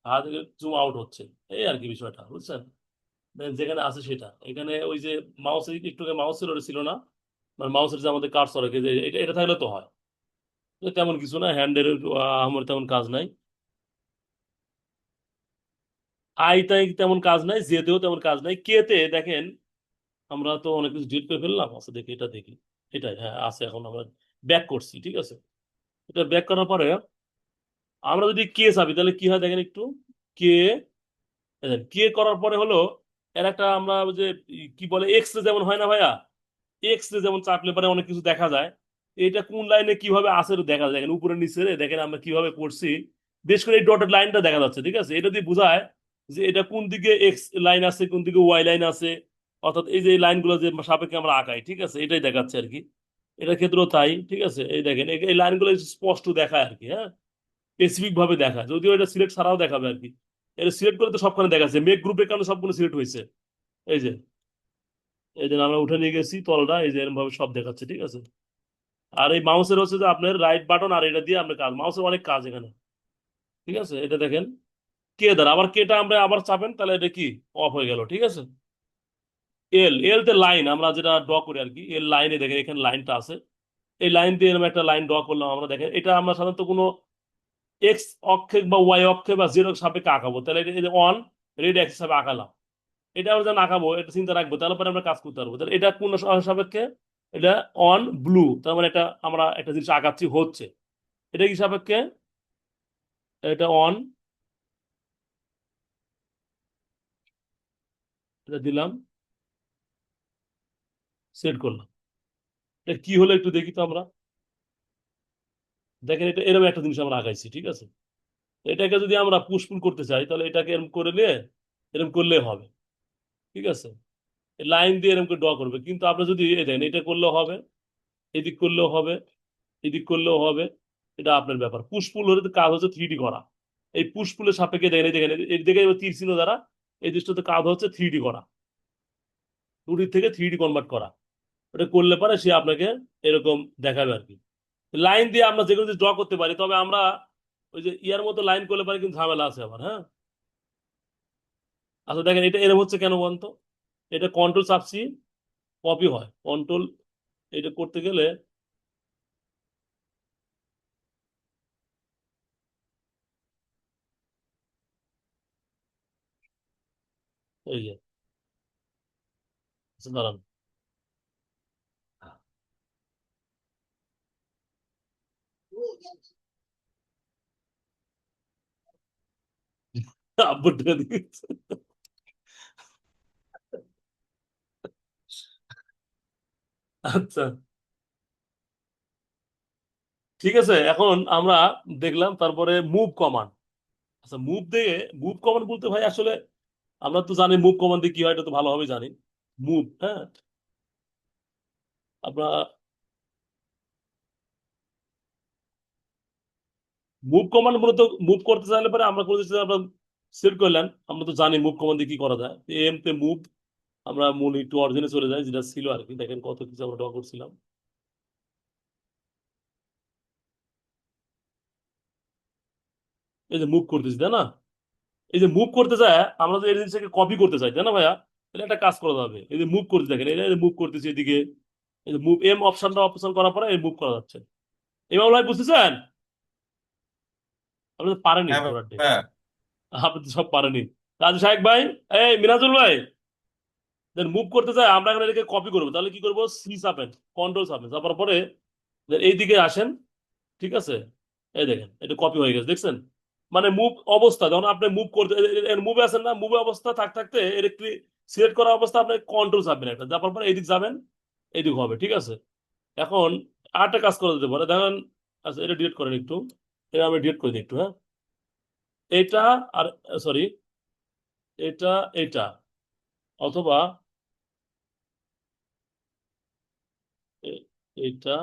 হাত জুম আউট হচ্ছে, এই আর কি বিষয়টা, বুঝছেন। যেখানে আছে সেটা এখানে ওই যে মাউসের একটু মাউস ছিল, ওটা ছিল না, মানে মাউসের যে আমাদের কার্সর রেখে যে এটা এটা থাকলে তো হয়। তো তেমন কিছু না, হ্যান্ডের আমার তেমন কাজ নাই, আইতাই তেমন কাজ নাই, জেতেও তেমন কাজ নাই, কেতে দেখেন আমরা তো অনেক কিছু ডিলিট করে ফেললাম। আচ্ছা দেখি, এটা দেখি, এটাই হ্যাঁ আছে, এখন আমরা ব্যাক করছি, ঠিক আছে। এটা ব্যাক করার পরে আমরা যদি কে চাবি তাহলে কি হয় দেখেন একটু, কে, কে করার পরে হলো এর একটা আমরা ওই যে কি বলে এক্স রে যেমন হয় না ভাইয়া, এক্স রে যেমন চাপলে পরে অনেক কিছু দেখা যায়। এটা কোন লাইনে কিভাবে আছে এটা দেখা যায়, দেখেন উপরে নিচে দেখেন আমরা কিভাবে করছি, বেশ করে এই ডটেড লাইনটা দেখা যাচ্ছে, ঠিক আছে। এটা দিয়ে বোঝায় যে এটা কোন দিকে এক্স লাইন আছে কোন দিকে ওয়াই লাইন আছে, অর্থাৎ এই যে এই লাইনগুলো যে সাপেক্ষে আমরা আঁকাই, ঠিক আছে, এটাই দেখাচ্ছে আর কি। এটার ক্ষেত্রেও তাই, ঠিক আছে, এই দেখেন এই লাইনগুলো স্পষ্ট দেখায় আর কি, হ্যাঁ, স্পেসিফিক ভাবে দেখায়, যদিও এটা সিলেক্ট ছাড়াও দেখাবে আর কি। এটা সিলেক্ট করে তো সবখানে দেখাচ্ছে, মেক গ্রুপের কারণে সবগুলো সিলেক্ট হয়েছে, এই যে, এই যে আমরা উঠে নিয়ে গেছি তলটা, এই যে এরকম ভাবে সব দেখাচ্ছে, ঠিক আছে। আর এই মাউসের হচ্ছে যে আপনার রাইট বাটন, আর এটা দিয়ে আপনার কাজ, মাউসের অনেক কাজ এখানে, ঠিক আছে। এটা দেখেন কে দ্বারা, আবার কেটা আমরা আবার চাপেন তাহলে এটা কি অফ হয়ে গেল, ঠিক আছে। এল এল তে লাইন আমরা যেটা ড্র করি আর কি, এল লাইনে দেখেন এখানে লাইনটা আছে, এই লাইন দিয়ে এরকম একটা লাইন ড্র করলাম আমরা, দেখেন এটা আমরা সাধারণত কোনো এক্স অক্ষে বা ওয়াই অক্ষে বা জিরো সাপেক্ষে আঁকাবো, তাহলে এটা অন রেড এক্স হিসাবে আঁকালাম। এটা আমরা যখন আঁকাবো এটা চিন্তা রাখবো, তাহলে পরে আমরা কাজ করতে পারবো। তাহলে এটা কোন সাপেক্ষে, এটা অন ব্লু, তার মানে এটা আমরা একটা জিনিস আঁকাচ্ছি হচ্ছে, এটা কি সাপেক্ষে, এটা অন, এটা দিলাম, সেট করলাম। এটা কি হলো একটু দেখি তো আমরা, দেখেন এটা এরকম একটা জিনিস আমরা আঁকাইছি, ঠিক আছে। এটাকে যদি আমরা পুশপুল করতে চাই তাহলে এটাকে এরকম করে নিয়ে এরকম করলে হবে, ঠিক আছে। লাইন দিয়ে এরকম করে ড্র করবে, কিন্তু আপনি যদি এই দেখেন এটা করলেও হবে, এদিক করলেও হবে, এদিক করলেও হবে, এটা আপনার ব্যাপার। পুশপুল হলে তো কাজ হচ্ছে 3D করা, এই পুশপুলের সাপেক্ষে দেখেন, এই দেখেন এই দিকে তীর চিহ্ন দ্বারা এই দৃশ্যতে কাজ হচ্ছে 3D করা, 2D থেকে 3D কনভার্ট করা। ওটা করলে পরে সে আপনাকে এরকম দেখাবে আর কি। লাইন দিয়ে আমরা যেগুলো ড্র করতে পারি, তবে আমরা ওই যে ইয়ার মতো লাইন করলে পারে কিন্তু ঝামেলা আছে আবার, হ্যাঁ। আচ্ছা দেখেন এটা এরকম হচ্ছে কেন বলতো, এটা কন্ট্রোল চাপছি কপি হয়, কন্ট্রোল এটা করতে গেলে এই যে, আচ্ছা, দাঁড়ান, আপডেট দিচ্ছে। আচ্ছা ঠিক আছে, এখন আমরা দেখলাম তারপরে মুভ কমান্ড। আচ্ছা মুভ কমান্ড বলতে ভাই আসলে আমরা তো জানি মুভ কমান্ড দিয়ে কি হয়, এটা তো ভালোভাবে জানি। মুভ, হ্যাঁ, আমরা মুভ কমান্ড মূলত মুভ করতে চাইলে পরে আমরা করে দিচ্ছি, আমরা সেট করলেন, আমরা তো জানি মুভ কমান্ড দিয়ে কি করা যায়, এম তে মুভ, আমরা মূল একটু অরিজিনে চলে যাই যেটা ছিল আর কি, দেখেন কত কিছু আমরা ড্র করছিলাম। এই যে মুভ করতেছি তাই না, এই যে মুভ করতে যায় আমরা যদি এই জিনিসটাকে কপি করতে চাই তাই না ভাইয়া, তাহলে একটা কাজ করা যাবে, এই যে মুভ করতে দেখেন, এই যে মুভ করতেছি এদিকে, এই যে মুভ এম অপশনটা অপশন করার পরে এই মুভ করা যাচ্ছে। এবার ভাই বুঝতেছেন, আপনি তো পারেনি হ্যাঁ পুরাটে, ভাইয়া। আপনি তো সব পারেনি। রাজু সাহেব ভাই, এই মিনাজুল ভাই, দেন মুভ করতে চাই আমরা এখন এটাকে কপি করবো, তাহলে কি করবো, সি চাপেন, কন্ট্রোল চাপেন, তারপর পরে then এইদিকে আসেন, ঠিক আছে। এই দেখেন এটা কপি হয়ে গেছে, দেখছেন। মানে মুভ অবস্থা যখন আপনি মুভ করতে মুভে আছেন না, মুভে অবস্থা থাকতে এর একটি সিলেক্ট করা অবস্থা আপনি কন্ট্রোল চাপবেন একটা, তারপর পরে এইদিক যাবেন, এইদিক হবে, ঠিক আছে। এখন আরেকটা কাজ করে দিতে পারে, দেখেন, আচ্ছা এটা ডিলিট করেন একটু, এটা আমি ডিলিট করে দিই একটু, হ্যাঁ। এটা আর সরি, এটা এটা অথবা এ- এটা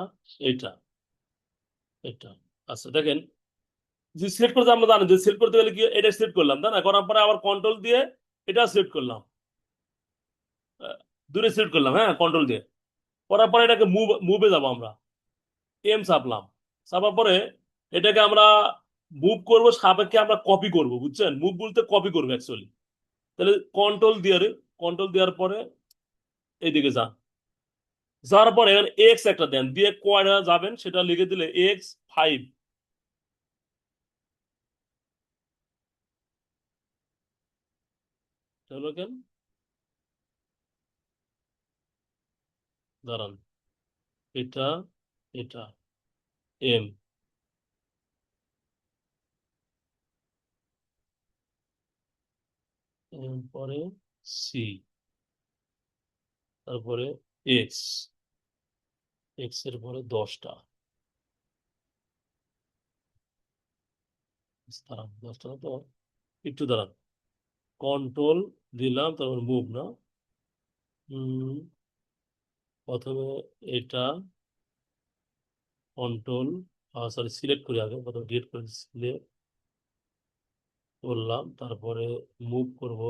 এটা এটা। আচ্ছা দেখেন, যে সিলেক্ট করতে আমরা জানি যে সিলেক্ট করতে গেলে কি এটা সিলেক্ট করলাম, তাই না? করার পরে আবার কন্ট্রোল দিয়ে এটা সিলেক্ট করলাম, দূরে সিলেক্ট করলাম, হ্যাঁ, কন্ট্রোল দিয়ে করার পরে এটাকে মুভে যাবো আমরা, এম চাপলাম, চাপার পরে এটাকে আমরা মুভ করব সাপেক্ষে, আমরা কপি করব, বুঝছেন? মুভ বলতে কপি করবো অ্যাকচুয়ালি। তাহলে কন্ট্রোল দিয়ে, কন্ট্রোল দেওয়ার পরে এইদিকে যান, যাওয়ার পরে এখানে এক্স একটা দেন, দিয়ে কয়টা যাবেন সেটা লিখে দিলে X5। হলো কেন, দাঁড়ান, এটা এটা এম, এম পরে সি, তারপরে এক্স, এক্স এর পরে 10টা, দাঁড়ান 10টা তো, একটু দাঁড়ান, কন্ট্রোল দিলাম, তারপর মুভ না, উম, প্রথমে এটা কন্ট্রোল, সরি সিলেক্ট করি আগে, প্রথমে ডিলিট করে সিলেক্ট করলাম, তারপরে মুভ করব,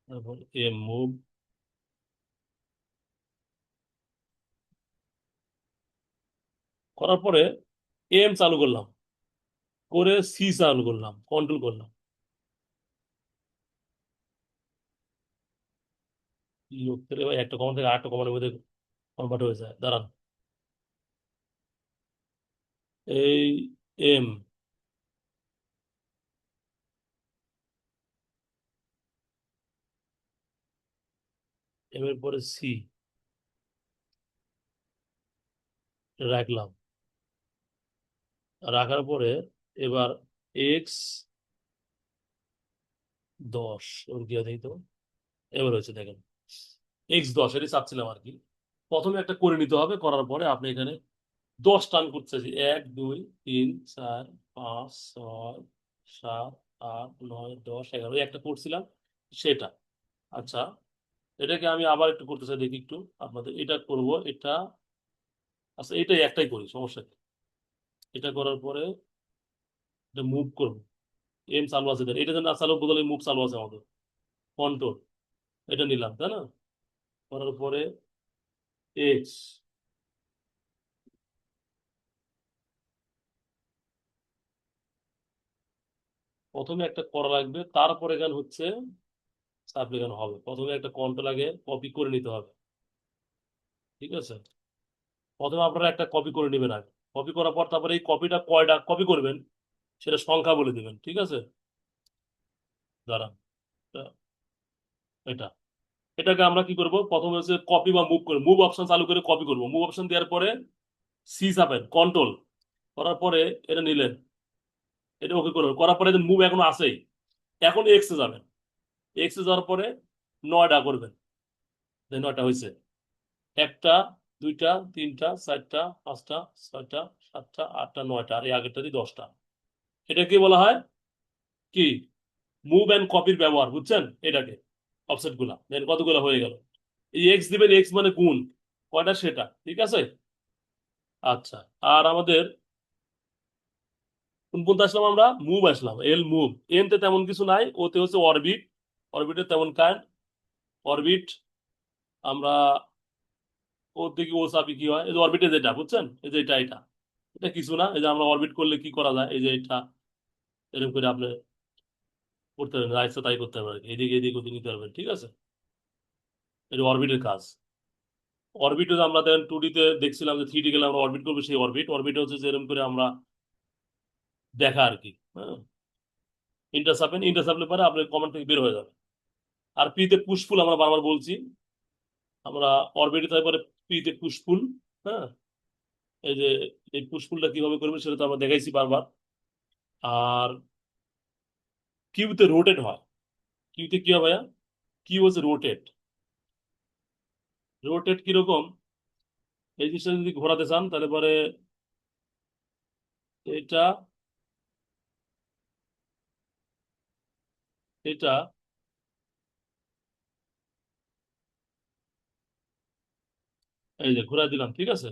তারপর এম মুভ, করার পরে এম চালু করলাম, করে সি চালু করলাম, কন্ট্রোল করলাম, লোক থেকে ভাই একটা কমান থেকে আরেকটা কমানের মধ্যে কনভার্ট হয়ে যায়, দাঁড়ান, এই এম, এম এর পরে সি রাখলাম, রাখার পরে এবার X10, ওর কি আছে এই তো, এবার হচ্ছে দেখেন X10, এটি চাচ্ছিলাম আর কি। প্রথমে একটা করে নিতে হবে, করার পরে আপনি এখানে 10 টান করতে চাইছি, 1 2 3 4 5 6 7 8 9 10 11, ওই একটা করছিলাম সেটা। আচ্ছা, এটাকে আমি আবার একটু করতে চাই, দেখি একটু আপনাদের, এটা করব এটা, আচ্ছা এটাই একটাই করি, সমস্যা নেই। এটা করার পরে এটা মুভ করবো, এম চালু আছে দেন, এটা যেন না চালু বদলে মুভ চালু আছে আমাদের, কন্ট্রোল, এটা নিলাম, তাই না? করার পরে এক্স, প্রথমে একটা করা লাগবে, তারপরে এখানে হচ্ছে সাবলিগান হবে, প্রথমে একটা কন্ট্রোল আগে কপি করে নিতে হবে, ঠিক আছে? প্রথমে আপনারা একটা কপি করে নেবেন আগে, কপি করার পর তারপরে এই কপিটা কয়টা কপি করবেন সেটা সংখ্যা বলে দিবেন, ঠিক আছে? দাঁড়ান, এটা এটা এটাকে আমরা কি করব, প্রথমে হচ্ছে কপি বা মুভ করে, মুভ অপশন চালু করে কপি করব, মুভ অপশন দেওয়ার পরে সি চাপেন, কন্ট্রোল করার পরে এটা নিলেন, এটা ওকে করবেন, করার পরে মুভ এখনো আছেই, এখন এক্সে যাবেন, এক্সে যাওয়ার পরে 9টা করবেন, 9টা হয়েছে, একটা, দুইটা, তিনটা, চারটা, পাঁচটা, ছয়টা, সাতটা, আটটা, 9টা, আর এই আগেরটা দিয়ে 10টা। এটা কি বলা হয়, কি, মুভ অ্যান্ড কপির ব্যবহার, বুঝছেন এটাকে? অফসেট গুলা দেন কতগুলো হয়ে গেল, এই এক্স দিবেন, এক্স মানে গুণ কয়টা সেটা, ঠিক আছে? আচ্ছা, আর আমাদের কোন পর্যন্ত আসলাম আমরা, মুভ আসলাম, এল মুভ, এন তে তেমন কিছু নাই, ওতে হচ্ছে অরবিট, অরবিটে তেমন কাজ, অরবিট আমরা ওর দিকে ও চাপি কি হয়, এই যে অরবিটে যেটা, বুঝছেন, এই যে এটা এটা, এটা কিছু না, এই যে আমরা অরবিট করলে কি করা যায়, এই যে এটা এরকম করে আপনি করতে পারবেন, যা ইচ্ছা তাই করতে পারবেন, এদিকে এদিকে ওদিকে নিতে পারবেন, ঠিক আছে? এটা অরবিটের কাজ। অরবিটে আমরা দেখেন 2D তে দেখছিলাম যে 3D গেলে আমরা অরবিট করবো, সেই অরবিট, অরবিট হচ্ছে যে এরকম করে আমরা দেখা আর কি, হ্যাঁ, ইন্টারসাপেন, ইন্টারসাপলে পরে আপনার কমেন্ট থেকে বের হয়ে যাবে। আর পি তে পুশফুল আমরা বারবার বলছি, আমরা অরবিটে তারপরে পি তে পুশফুল, হ্যাঁ, এই যে এই পুশফুলটা কিভাবে করবে সেটা তো আমরা দেখাইছি বারবার। আর কিউতে রোটেট হয়, কিউতে কি হয় ভাইয়া, কিউ হচ্ছে রোটেট, রোটেট কিরকম, এই জিনিসটা যদি ঘোরাতে চান তাহলে পরে এটা এটা এই যে ঘুরাই দিলাম, ঠিক আছে,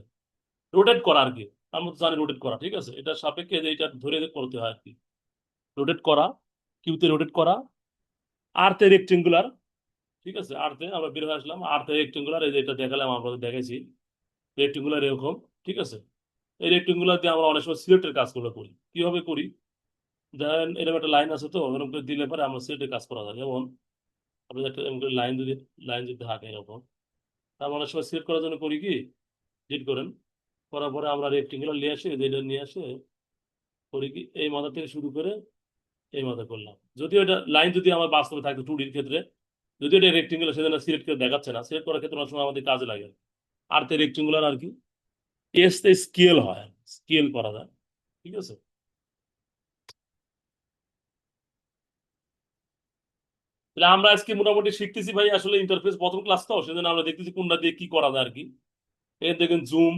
রোটেট করা আর কি। আমরা তো জানি রোটেট করা, ঠিক আছে, এটা সাপেক্ষে যে এটা ধরে করতে হয় আর কি। রোটেট করা, কিউতে রোটেট করা, আর্থে রেক্টেঙ্গুলার, ঠিক আছে, আর্থে আমরা বের হয়ে আসলাম, আর্থে রেক্টেঙ্গুলার, এই যে এটা দেখালাম, আপনাদের দেখাইছি রেক্টেঙ্গুলার এরকম, ঠিক আছে। এই রেক্টেঙ্গুলার দিয়ে আমরা অনেক সময় সিলেক্টের কাজগুলো করি। কিভাবে করি? ধরেন এরকম একটা লাইন আছে, তো এরকম করে দিলে পরে আমরা সিলেক্টের কাজ করা যায়। যেমন আপনি একটা এরকম করে লাইন যদি থাকে এরকম, তা আমরা অনেক সময় সিলেক্ট করার জন্য করি কি, ডিলিট করেন, করার পরে আমরা রেক্টেঙ্গুলার নিয়ে আসি, এটা নিয়ে আসে করি কি, এই মাথা থেকে শুরু করে এই মাথা করলাম। যদিও এটা লাইন যদি আমার বাস্তবে থাকতো 2D ক্ষেত্রে, যদিও এটা রেক্টেঙ্গুলার, সেজন্য সিলেক্ট করে দেখাচ্ছে না, সিলেক্ট করার ক্ষেত্রে অনেক সময় আমাদের কাজে লাগে। আর তে রেক্টেঙ্গুলার আর কি, এস তে স্কেল হয়, স্কেল করা যায়, ঠিক আছে। তাহলে আমরা আজকে মোটামুটি শিখতেছি ভাই, আসলে ইন্টারফেস প্রথম ক্লাস তো, সেজন্য আমরা দেখতেছি কোনটা দিয়ে কি করা যায় আর কি। এই দেখেন জুম,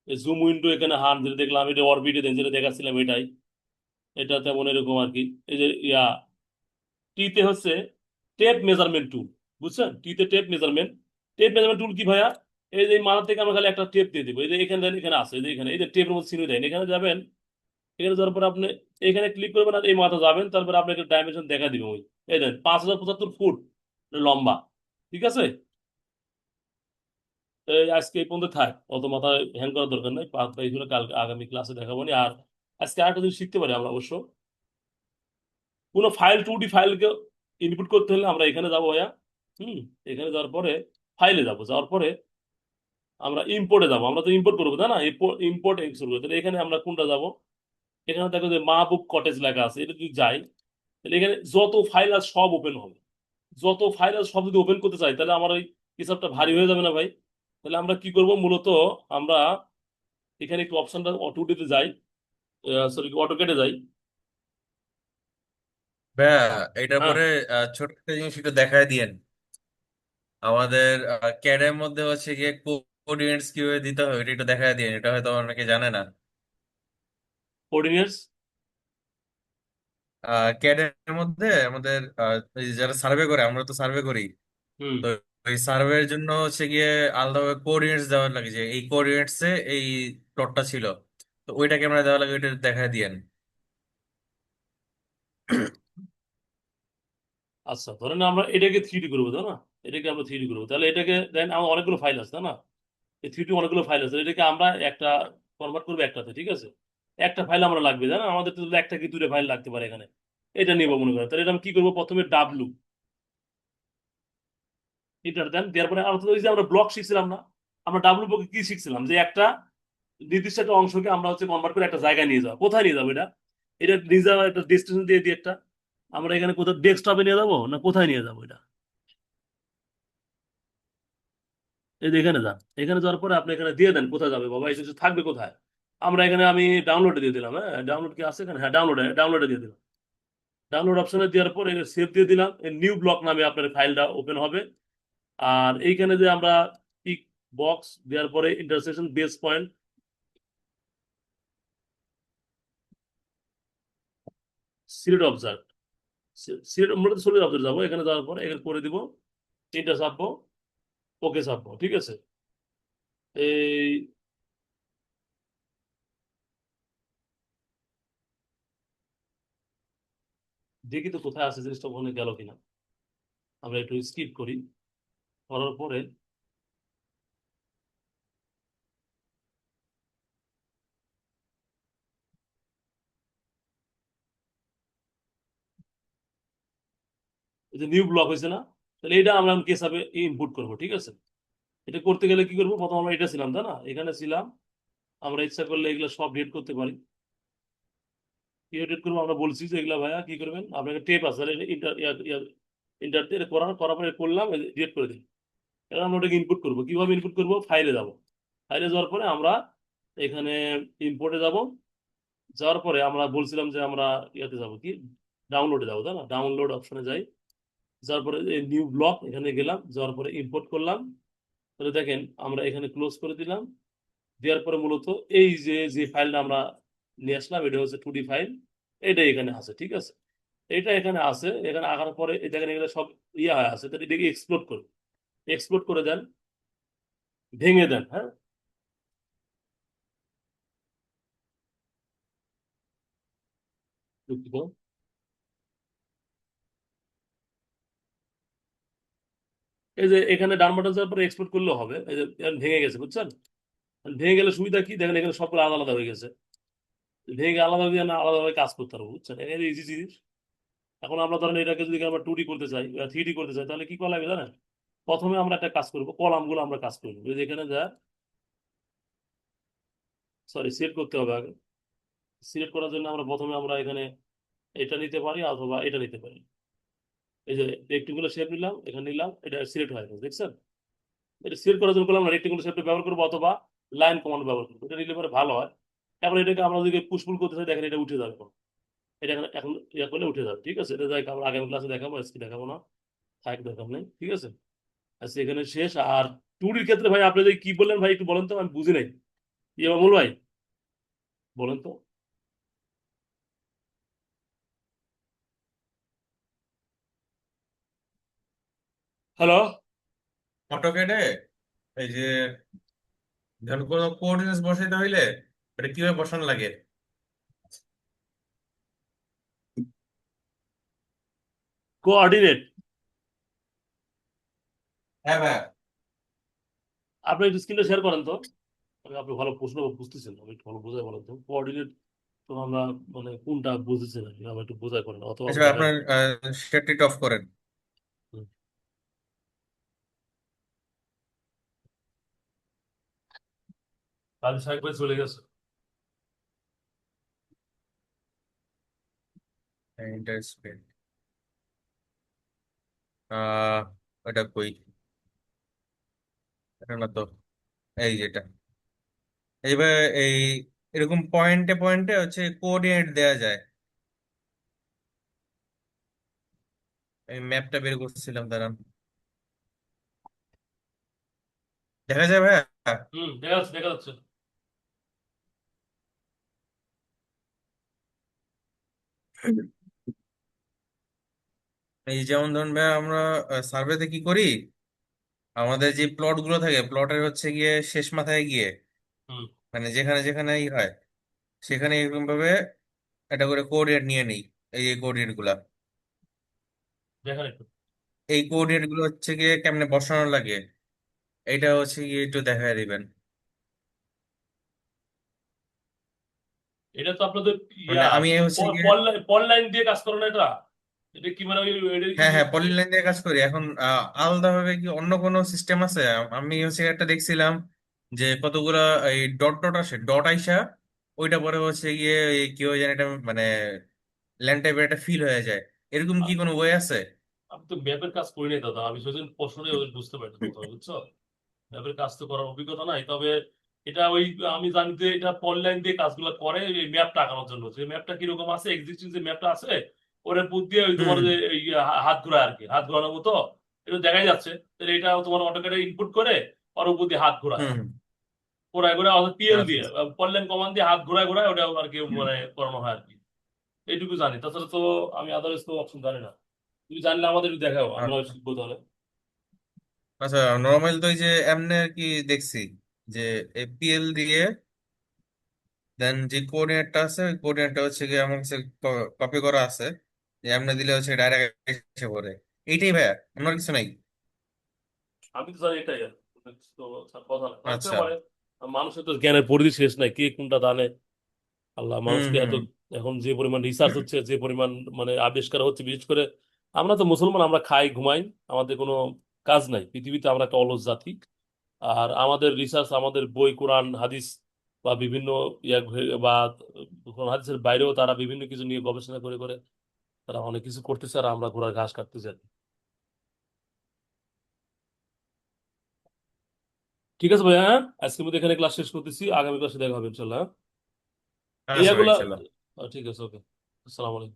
জুম উইন্ডো এখানে হান যেটা দেখলাম, এটা অরবিটে যেটা দেখাচ্ছিলাম এটাই, এটা তেমন এরকম আর কি। এই যে টিতে হচ্ছে টেপ মেজারমেন্ট টুল, বুঝছেন, টিতে টেপ মেজারমেন্ট। টেপ মেজারমেন্ট টুল কি ভাইয়া? এই যে এই মাথা থেকে আমরা খালি একটা টেপ দিয়ে দিব, এই যে এখানে দেন, এখানে আছে, এই যে এখানে, এই যে টেপের মধ্যে চিহ্ন দেন, এখানে যাবেন, এখানে যাওয়ার পর আপনি এখানে ক্লিক করবেন আর এই মাথা যাবেন, তারপরে আপনাকে ডাইমেনশন দেখা দিবে ওই, এই দেন 5075 ফুট লম্বা, ঠিক আছে। এই আজকে এই পর্যন্ত থাক, অত মাথা হ্যাং করার দরকার নেই, এইগুলো কালকে আগামী ক্লাসে দেখাবো নি। আর আজকে আরেকটা জিনিস শিখতে পারি আমরা অবশ্য, কোনো ফাইল 2D ফাইলকে ইনপুট করতে হলে আমরা এখানে যাবো ভাইয়া, হুম, এখানে যাওয়ার পরে ফাইলে যাবো, যাওয়ার পরে আমরা ইম্পোর্টে যাবো, আমরা তো ইম্পোর্ট করবো তাই না, ইম্পোর্ট এক্সপোর্ট করবো, তাহলে এখানে আমরা কোনটা যাবো? এখানে দেখো যে মাহবুব কটেজ লেখা আছে, এটা যদি যাই, তাহলে এখানে যত ফাইল আছে সব ওপেন হবে। যত ফাইল আছে সব যদি ওপেন করতে চাই, তাহলে আমার ওই হিসাবটা ভারী হয়ে যাবে না ভাই? তাহলে আমরা কি করব মূলত, আমরা এখানে একটু অপশনটা অটোডিতে যাই, সরি অটোকেটে যাই। ভাইয়া, এটার হ্যাঁ, পরে ছোট একটা জিনিস একটু দেখায় দিয়েন। আমাদের ক্যাডের মধ্যে হচ্ছে গিয়ে কোঅর্ডিনেটস কিভাবে দিতে হবে এটা একটু দেখায় দিয়েন, এটা হয়তো অনেকে জানে না। কোঅর্ডিনেটস। ক্যাডের মধ্যে আমাদের এই যে যারা সার্ভে করে, আমরা তো সার্ভে করি, হুম। তো এই সার্ভের জন্য হচ্ছে গিয়ে আলাদাভাবে কোঅর্ডিনেটস দেওয়ার লাগে, যে এই কোঅর্ডিনেটসে এই প্লটটা ছিল, তো ওইটাকে আমরা দেওয়া লাগে, ওইটা দেখায় দিয়েন। আচ্ছা, ধরেন আমরা এটাকে 3D করবো তাই না, এটাকে আমরা 3D করবো, তাহলে এটাকে দেন আমার অনেকগুলো ফাইল আছে তাই না, এই 3D অনেকগুলো ফাইল আছে, এটাকে আমরা একটা কনভার্ট করবো একটাতে, ঠিক আছে। একটা ফাইল আমরা লাগবে, জানা আমাদের তো একটা কি দুটো ফাইল লাগতে পারে এখানে। এটা নিবো মনে করেন, তাহলে এটা আমি কি করবো, প্রথমে ডাব্লু এটার দেন, দেওয়ার পরে আমরা তো ওই যে আমরা ব্লক শিখছিলাম না, আমরা ডাব্লু ব্লকে কি শিখছিলাম, যে একটা নির্দিষ্ট একটা অংশকে আমরা হচ্ছে কনভার্ট করে একটা জায়গায় নিয়ে যাবো, কোথায় নিয়ে যাবো এটা, এটা নিয়ে যাওয়ার একটা ডেস্টিনেশন দিয়ে দিই একটা, আমরা এখানে কোথাও ডেস্কটপে নিয়ে যাবো না কোথায় নিয়ে যাবো এটা, এই যে এখানে যান, এখানে যাওয়ার পরে আপনি এখানে দিয়ে দেন কোথায় যাবে বাবা, এই কিছু থাকবে কোথায়। আমরা এখানে আমি ডাউনলোডে দিয়ে দিলাম, হ্যাঁ ডাউনলোড কি আছে এখানে, হ্যাঁ ডাউনলোডে দিয়ে দিলাম। ডাউনলোড অপশনে দেওয়ার পরে সেভ দিয়ে দিলাম, নিউ ব্লক নামে আপনার ফাইলটা ওপেন হবে। আর এইখানে যে আমরা টিক বক্স দেওয়ার পরে intersection base point select observe, select মূলত সিলেক্ট অবজার্ভ যাবো, এখানে যাওয়ার পরে এখানে করে দিব, তিনটা ছাপবো, ওকে ছাপবো, ঠিক আছে। এই দেখি তো কোথায় আছে জিনিসটা, ওখানে গেল কিনা, আমরা একটু স্কিপ করি, করার পরে এই যে নিউ ব্লক হয়েছে না, তাহলে এটা আমরা কি হিসাবে ইনপুট করবো, ঠিক আছে। এটা করতে গেলে কি করবো, প্রথম আমরা এটা ছিলাম তাই না, এখানে ছিলাম, আমরা ইচ্ছা করলে এগুলো সব ডিলিট করতে পারি। কি এডিট করবো, আমরা বলছি যে এগুলা ভাইয়া কি করবেন, আপনাকে টেপ আছে ইন্টার ইন্টার দিয়ে করার পরে করলাম, ডিলিট করে দিই। এবার আমরা ওটাকে ইনপুট করবো, কিভাবে ইনপুট করবো, ফাইলে যাব, ফাইলে যাওয়ার পরে আমরা এখানে ইম্পোর্টে যাব, যাওয়ার পরে আমরা বলছিলাম যে আমরা ইয়াতে যাব কি, ডাউনলোডে যাবো তাই না, ডাউনলোড অপশনে যাই, যাওয়ার পরে নিউ ব্লক এখানে গেলাম, যাওয়ার পরে ইম্পোর্ট করলাম, তাহলে দেখেন আমরা এখানে ক্লোজ করে দিলাম, দেওয়ার পরে মূলত এই যে যে ফাইলটা আমরা নিয়ে আসলাম, এটা হচ্ছে 2D ফাইল, এটা এখানে আছে, ঠিক আছে। এটা এখানে আছে, এখানে আসার পরে এই দেখেন এগুলো সব ইয়ে হয়ে আছে, তাহলে এটাকে এক্সপ্লোর করুন, এক্সপ্লোর করে দেন, ভেঙে দেন, হ্যাঁ। দুঃখিত। এই যে এখানে ডান বাটন যাওয়ার পরে এক্সপোর্ট করলেও হবে, এই যে এখন ভেঙে গেছে, বুঝছেন। ভেঙে গেলে সুবিধা কি দেখেন, এখানে সবগুলো আলাদা আলাদা হয়ে গেছে। ভেঙে আলাদা হয়ে না আলাদাভাবে কাজ করতে পারবো, বুঝছেন, এটা ইজি জিনিস। এখন আমরা ধরেন এটাকে যদি আমরা 2D করতে চাই বা 3D করতে চাই, তাহলে কি করা লাগবে জানেন? প্রথমে আমরা একটা কাজ করবো, কলাম গুলো আমরা কাজ করবো, এই যে এখানে যা, সরি, সিলেক্ট করতে হবে আগে। সিলেক্ট করার জন্য আমরা প্রথমে আমরা এখানে এটা নিতে পারি অথবা এটা নিতে পারি। এই যে রেক্টেঙ্গুলার শেপ নিলাম, এখানে নিলাম, এটা সিলেক্ট হয়ে গেছে, দেখছেন। এটা সিলেক্ট করার জন্য করলাম রেক্টেঙ্গুলার শেপটা ব্যবহার করবো অথবা লাইন কমান্ড ব্যবহার করবো, এটা নিলে পরে ভালো হয়। এখন এটাকে আমরা যদি পুশপুল করতে চাই, দেখেন এটা উঠে যাবে এখন। এটা এখন এখন ইয়া করলে উঠে যাবে, ঠিক আছে। এটা যাই আমরা আগামী ক্লাসে দেখাবো, আজকে দেখাবো না, থাক দরকার নেই, ঠিক আছে। আচ্ছা, এখানে শেষ। আর 2Dর ক্ষেত্রে ভাই আপনি যে কি বললেন ভাই, একটু বলেন তো, আমি বুঝি নাই। ইয়ে মামুল ভাই, বলেন তো। হ্যালো। অটোক্যাডে এই যে ধরুন কোনো কোঅর্ডিনেটস বসাইতে হইলে এটা কিভাবে বসানো লাগে? কোঅর্ডিনেট, হ্যাঁ ভাই। আপনি একটু স্ক্রিনটা শেয়ার করেন তো। আপনি ভালো প্রশ্ন বুঝতেছেন, আমি একটু ভালো বোঝাই বলেন তো কোঅর্ডিনেট। তো আমরা মানে কোনটা বুঝেছেন আর কি, আমরা একটু বোঝাই করেন অথবা আচ্ছা আপনি ভাই, দেখান। আপনার শেয়ারটি অফ করেন। হুম। কাজী সাহেব ভাই চলে গেছে। ইন্টারেস্টেড। আহ এটা কই? এটা না তো, এই যেটা, এইবার এই এরকম পয়েন্টে পয়েন্টে হচ্ছে কোঅর্ডিনেট দেয়া যায়। এই ম্যাপটা বের করছিলাম, দাঁড়ান। দেখা যায় ভাই। হুম, দেখা যাচ্ছে, দেখা যাচ্ছে। এই যেমন ধরুন ভাই, আমরা সার্ভেতে কি করি, আমাদের যে প্লট গুলো থাকে, প্লটের হচ্ছে গিয়ে শেষ মাথায় গিয়ে, হুম, মানে যেখানে যেখানে হয় সেখানে এরকম ভাবে এটা করে কোঅর্ডিনেট নিয়ে নেই। এই যে কোঅর্ডিনেট গুলা, দেখেন একটু। এই কোঅর্ডিনেট গুলো হচ্ছে গিয়ে কেমনে বসানো লাগে, এটা হচ্ছে গিয়ে একটু দেখায় দিবেন। এটা তো আপনাদের মানে ইয়া আমি হচ্ছে গিয়ে, পল লাইন দিয়ে কাজ করো না এটা? এটা কি মানে এটা কি হ্যাঁ হ্যাঁ, পলিলাইন দিয়ে কাজ করি। এখন আলাদা ভাবে কি অন্য কোনো সিস্টেম আছে? আমি হচ্ছে একটা দেখছিলাম যে কতগুলা এই ডট ডট আসে, ডট আইসা ওইটা পরে হচ্ছে গিয়ে এই কি হয় জানি এটা, মানে ল্যান্ড টাইপের একটা ফিল হয়ে যায়। এরকম কি কোনো ওয়ে আছে? আমি তো ম্যাপের কাজ করি নাই দাদা, আমি সেদিন প্রশ্নে ওদের বুঝতে পারি প্রথমে, বুঝছো। ম্যাপের কাজ তো করার অভিজ্ঞতা নাই, তবে এটা ওই আমি জানি যে এটা পল লাইন দিয়ে কাজগুলো করে এই ম্যাপটা আঁকানোর জন্য, যে ম্যাপটা কিরকম আছে, এক্সিস্টিং যে ম্যাপটা আছে ওটার বুদ্ধি দিয়ে ওই তোমার হুম যে এই হাত ঘোরা আর কি, হাত ঘোরানোর মতো এটা দেখাই যাচ্ছে। তাহলে এটা তোমার অটোক্যাডে ইনপুট করে ওর উপর দিয়ে হাত ঘোরায়, হুম। ঘোরায় ঘোরায় অর্থাৎ পিএল আচ্ছা দিয়ে, পল লাইন কমান্ড দিয়ে হাত ঘোরায় ঘোরায় ওটা আর কি মানে করানো হয় আর কি। এইটুকু জানি, তাছাড়া তো আমি আদার্স তো অপশন জানি না। তুমি জানলে আমাদের একটু দেখাও, আমরা আচ্ছা। শিখবো তাহলে। আচ্ছা, নর্মাল তো ওই যে এমনি আর কি দেখছি যে এপিএল দিয়ে দেন যে কোঅর্ডিনেটটা আছে, ওই কোঅর্ডিনেটটা হচ্ছে কি আমার কাছে কপি করা আছে, যে এমনি দিলে হচ্ছে ডাইরেক্ট এসে পড়ে। এইটাই ভাইয়া, অন্য কিছু নাই? আমি তো জানি এটাই আর তো কথা না, থাকতে আচ্ছা। পারে। মানুষের তো জ্ঞানের পরিধি শেষ নাই, কে কোনটা জানে। আল্লাহ হুম মানুষকে এত, হুম। এখন যে পরিমাণ রিসার্চ হচ্ছে, যে পরিমাণ মানে আবিষ্কার হচ্ছে, বিশেষ করে আমরা তো মুসলমান, আমরা খাই ঘুমাই, আমাদের কোনো কাজ নাই পৃথিবীতে, আমরা একটা অলস জাতি। আর আমাদের রিসার্চ, আমাদের বই কোরআন হাদিস বা বিভিন্ন বা কোরআন হাদিসের বাইরেও তারা বিভিন্ন কিছু নিয়ে গবেষণা করে করে তারা অনেক কিছু করতেছে, আর আমরা ঘোড়ার ঘাস কাটতেছি আর কি। ঠিক আছে ভাইয়া, হ্যাঁ? আজকের মধ্যে এখানে ক্লাস শেষ করতেছি, আগামী ক্লাসে দেখা হবে ইনশাল্লাহ, হ্যাঁ? আচ্ছা ভাই, এইগুলা। চলো। ঠিক আছে, ওকে। আসসালামু আলাইকুম।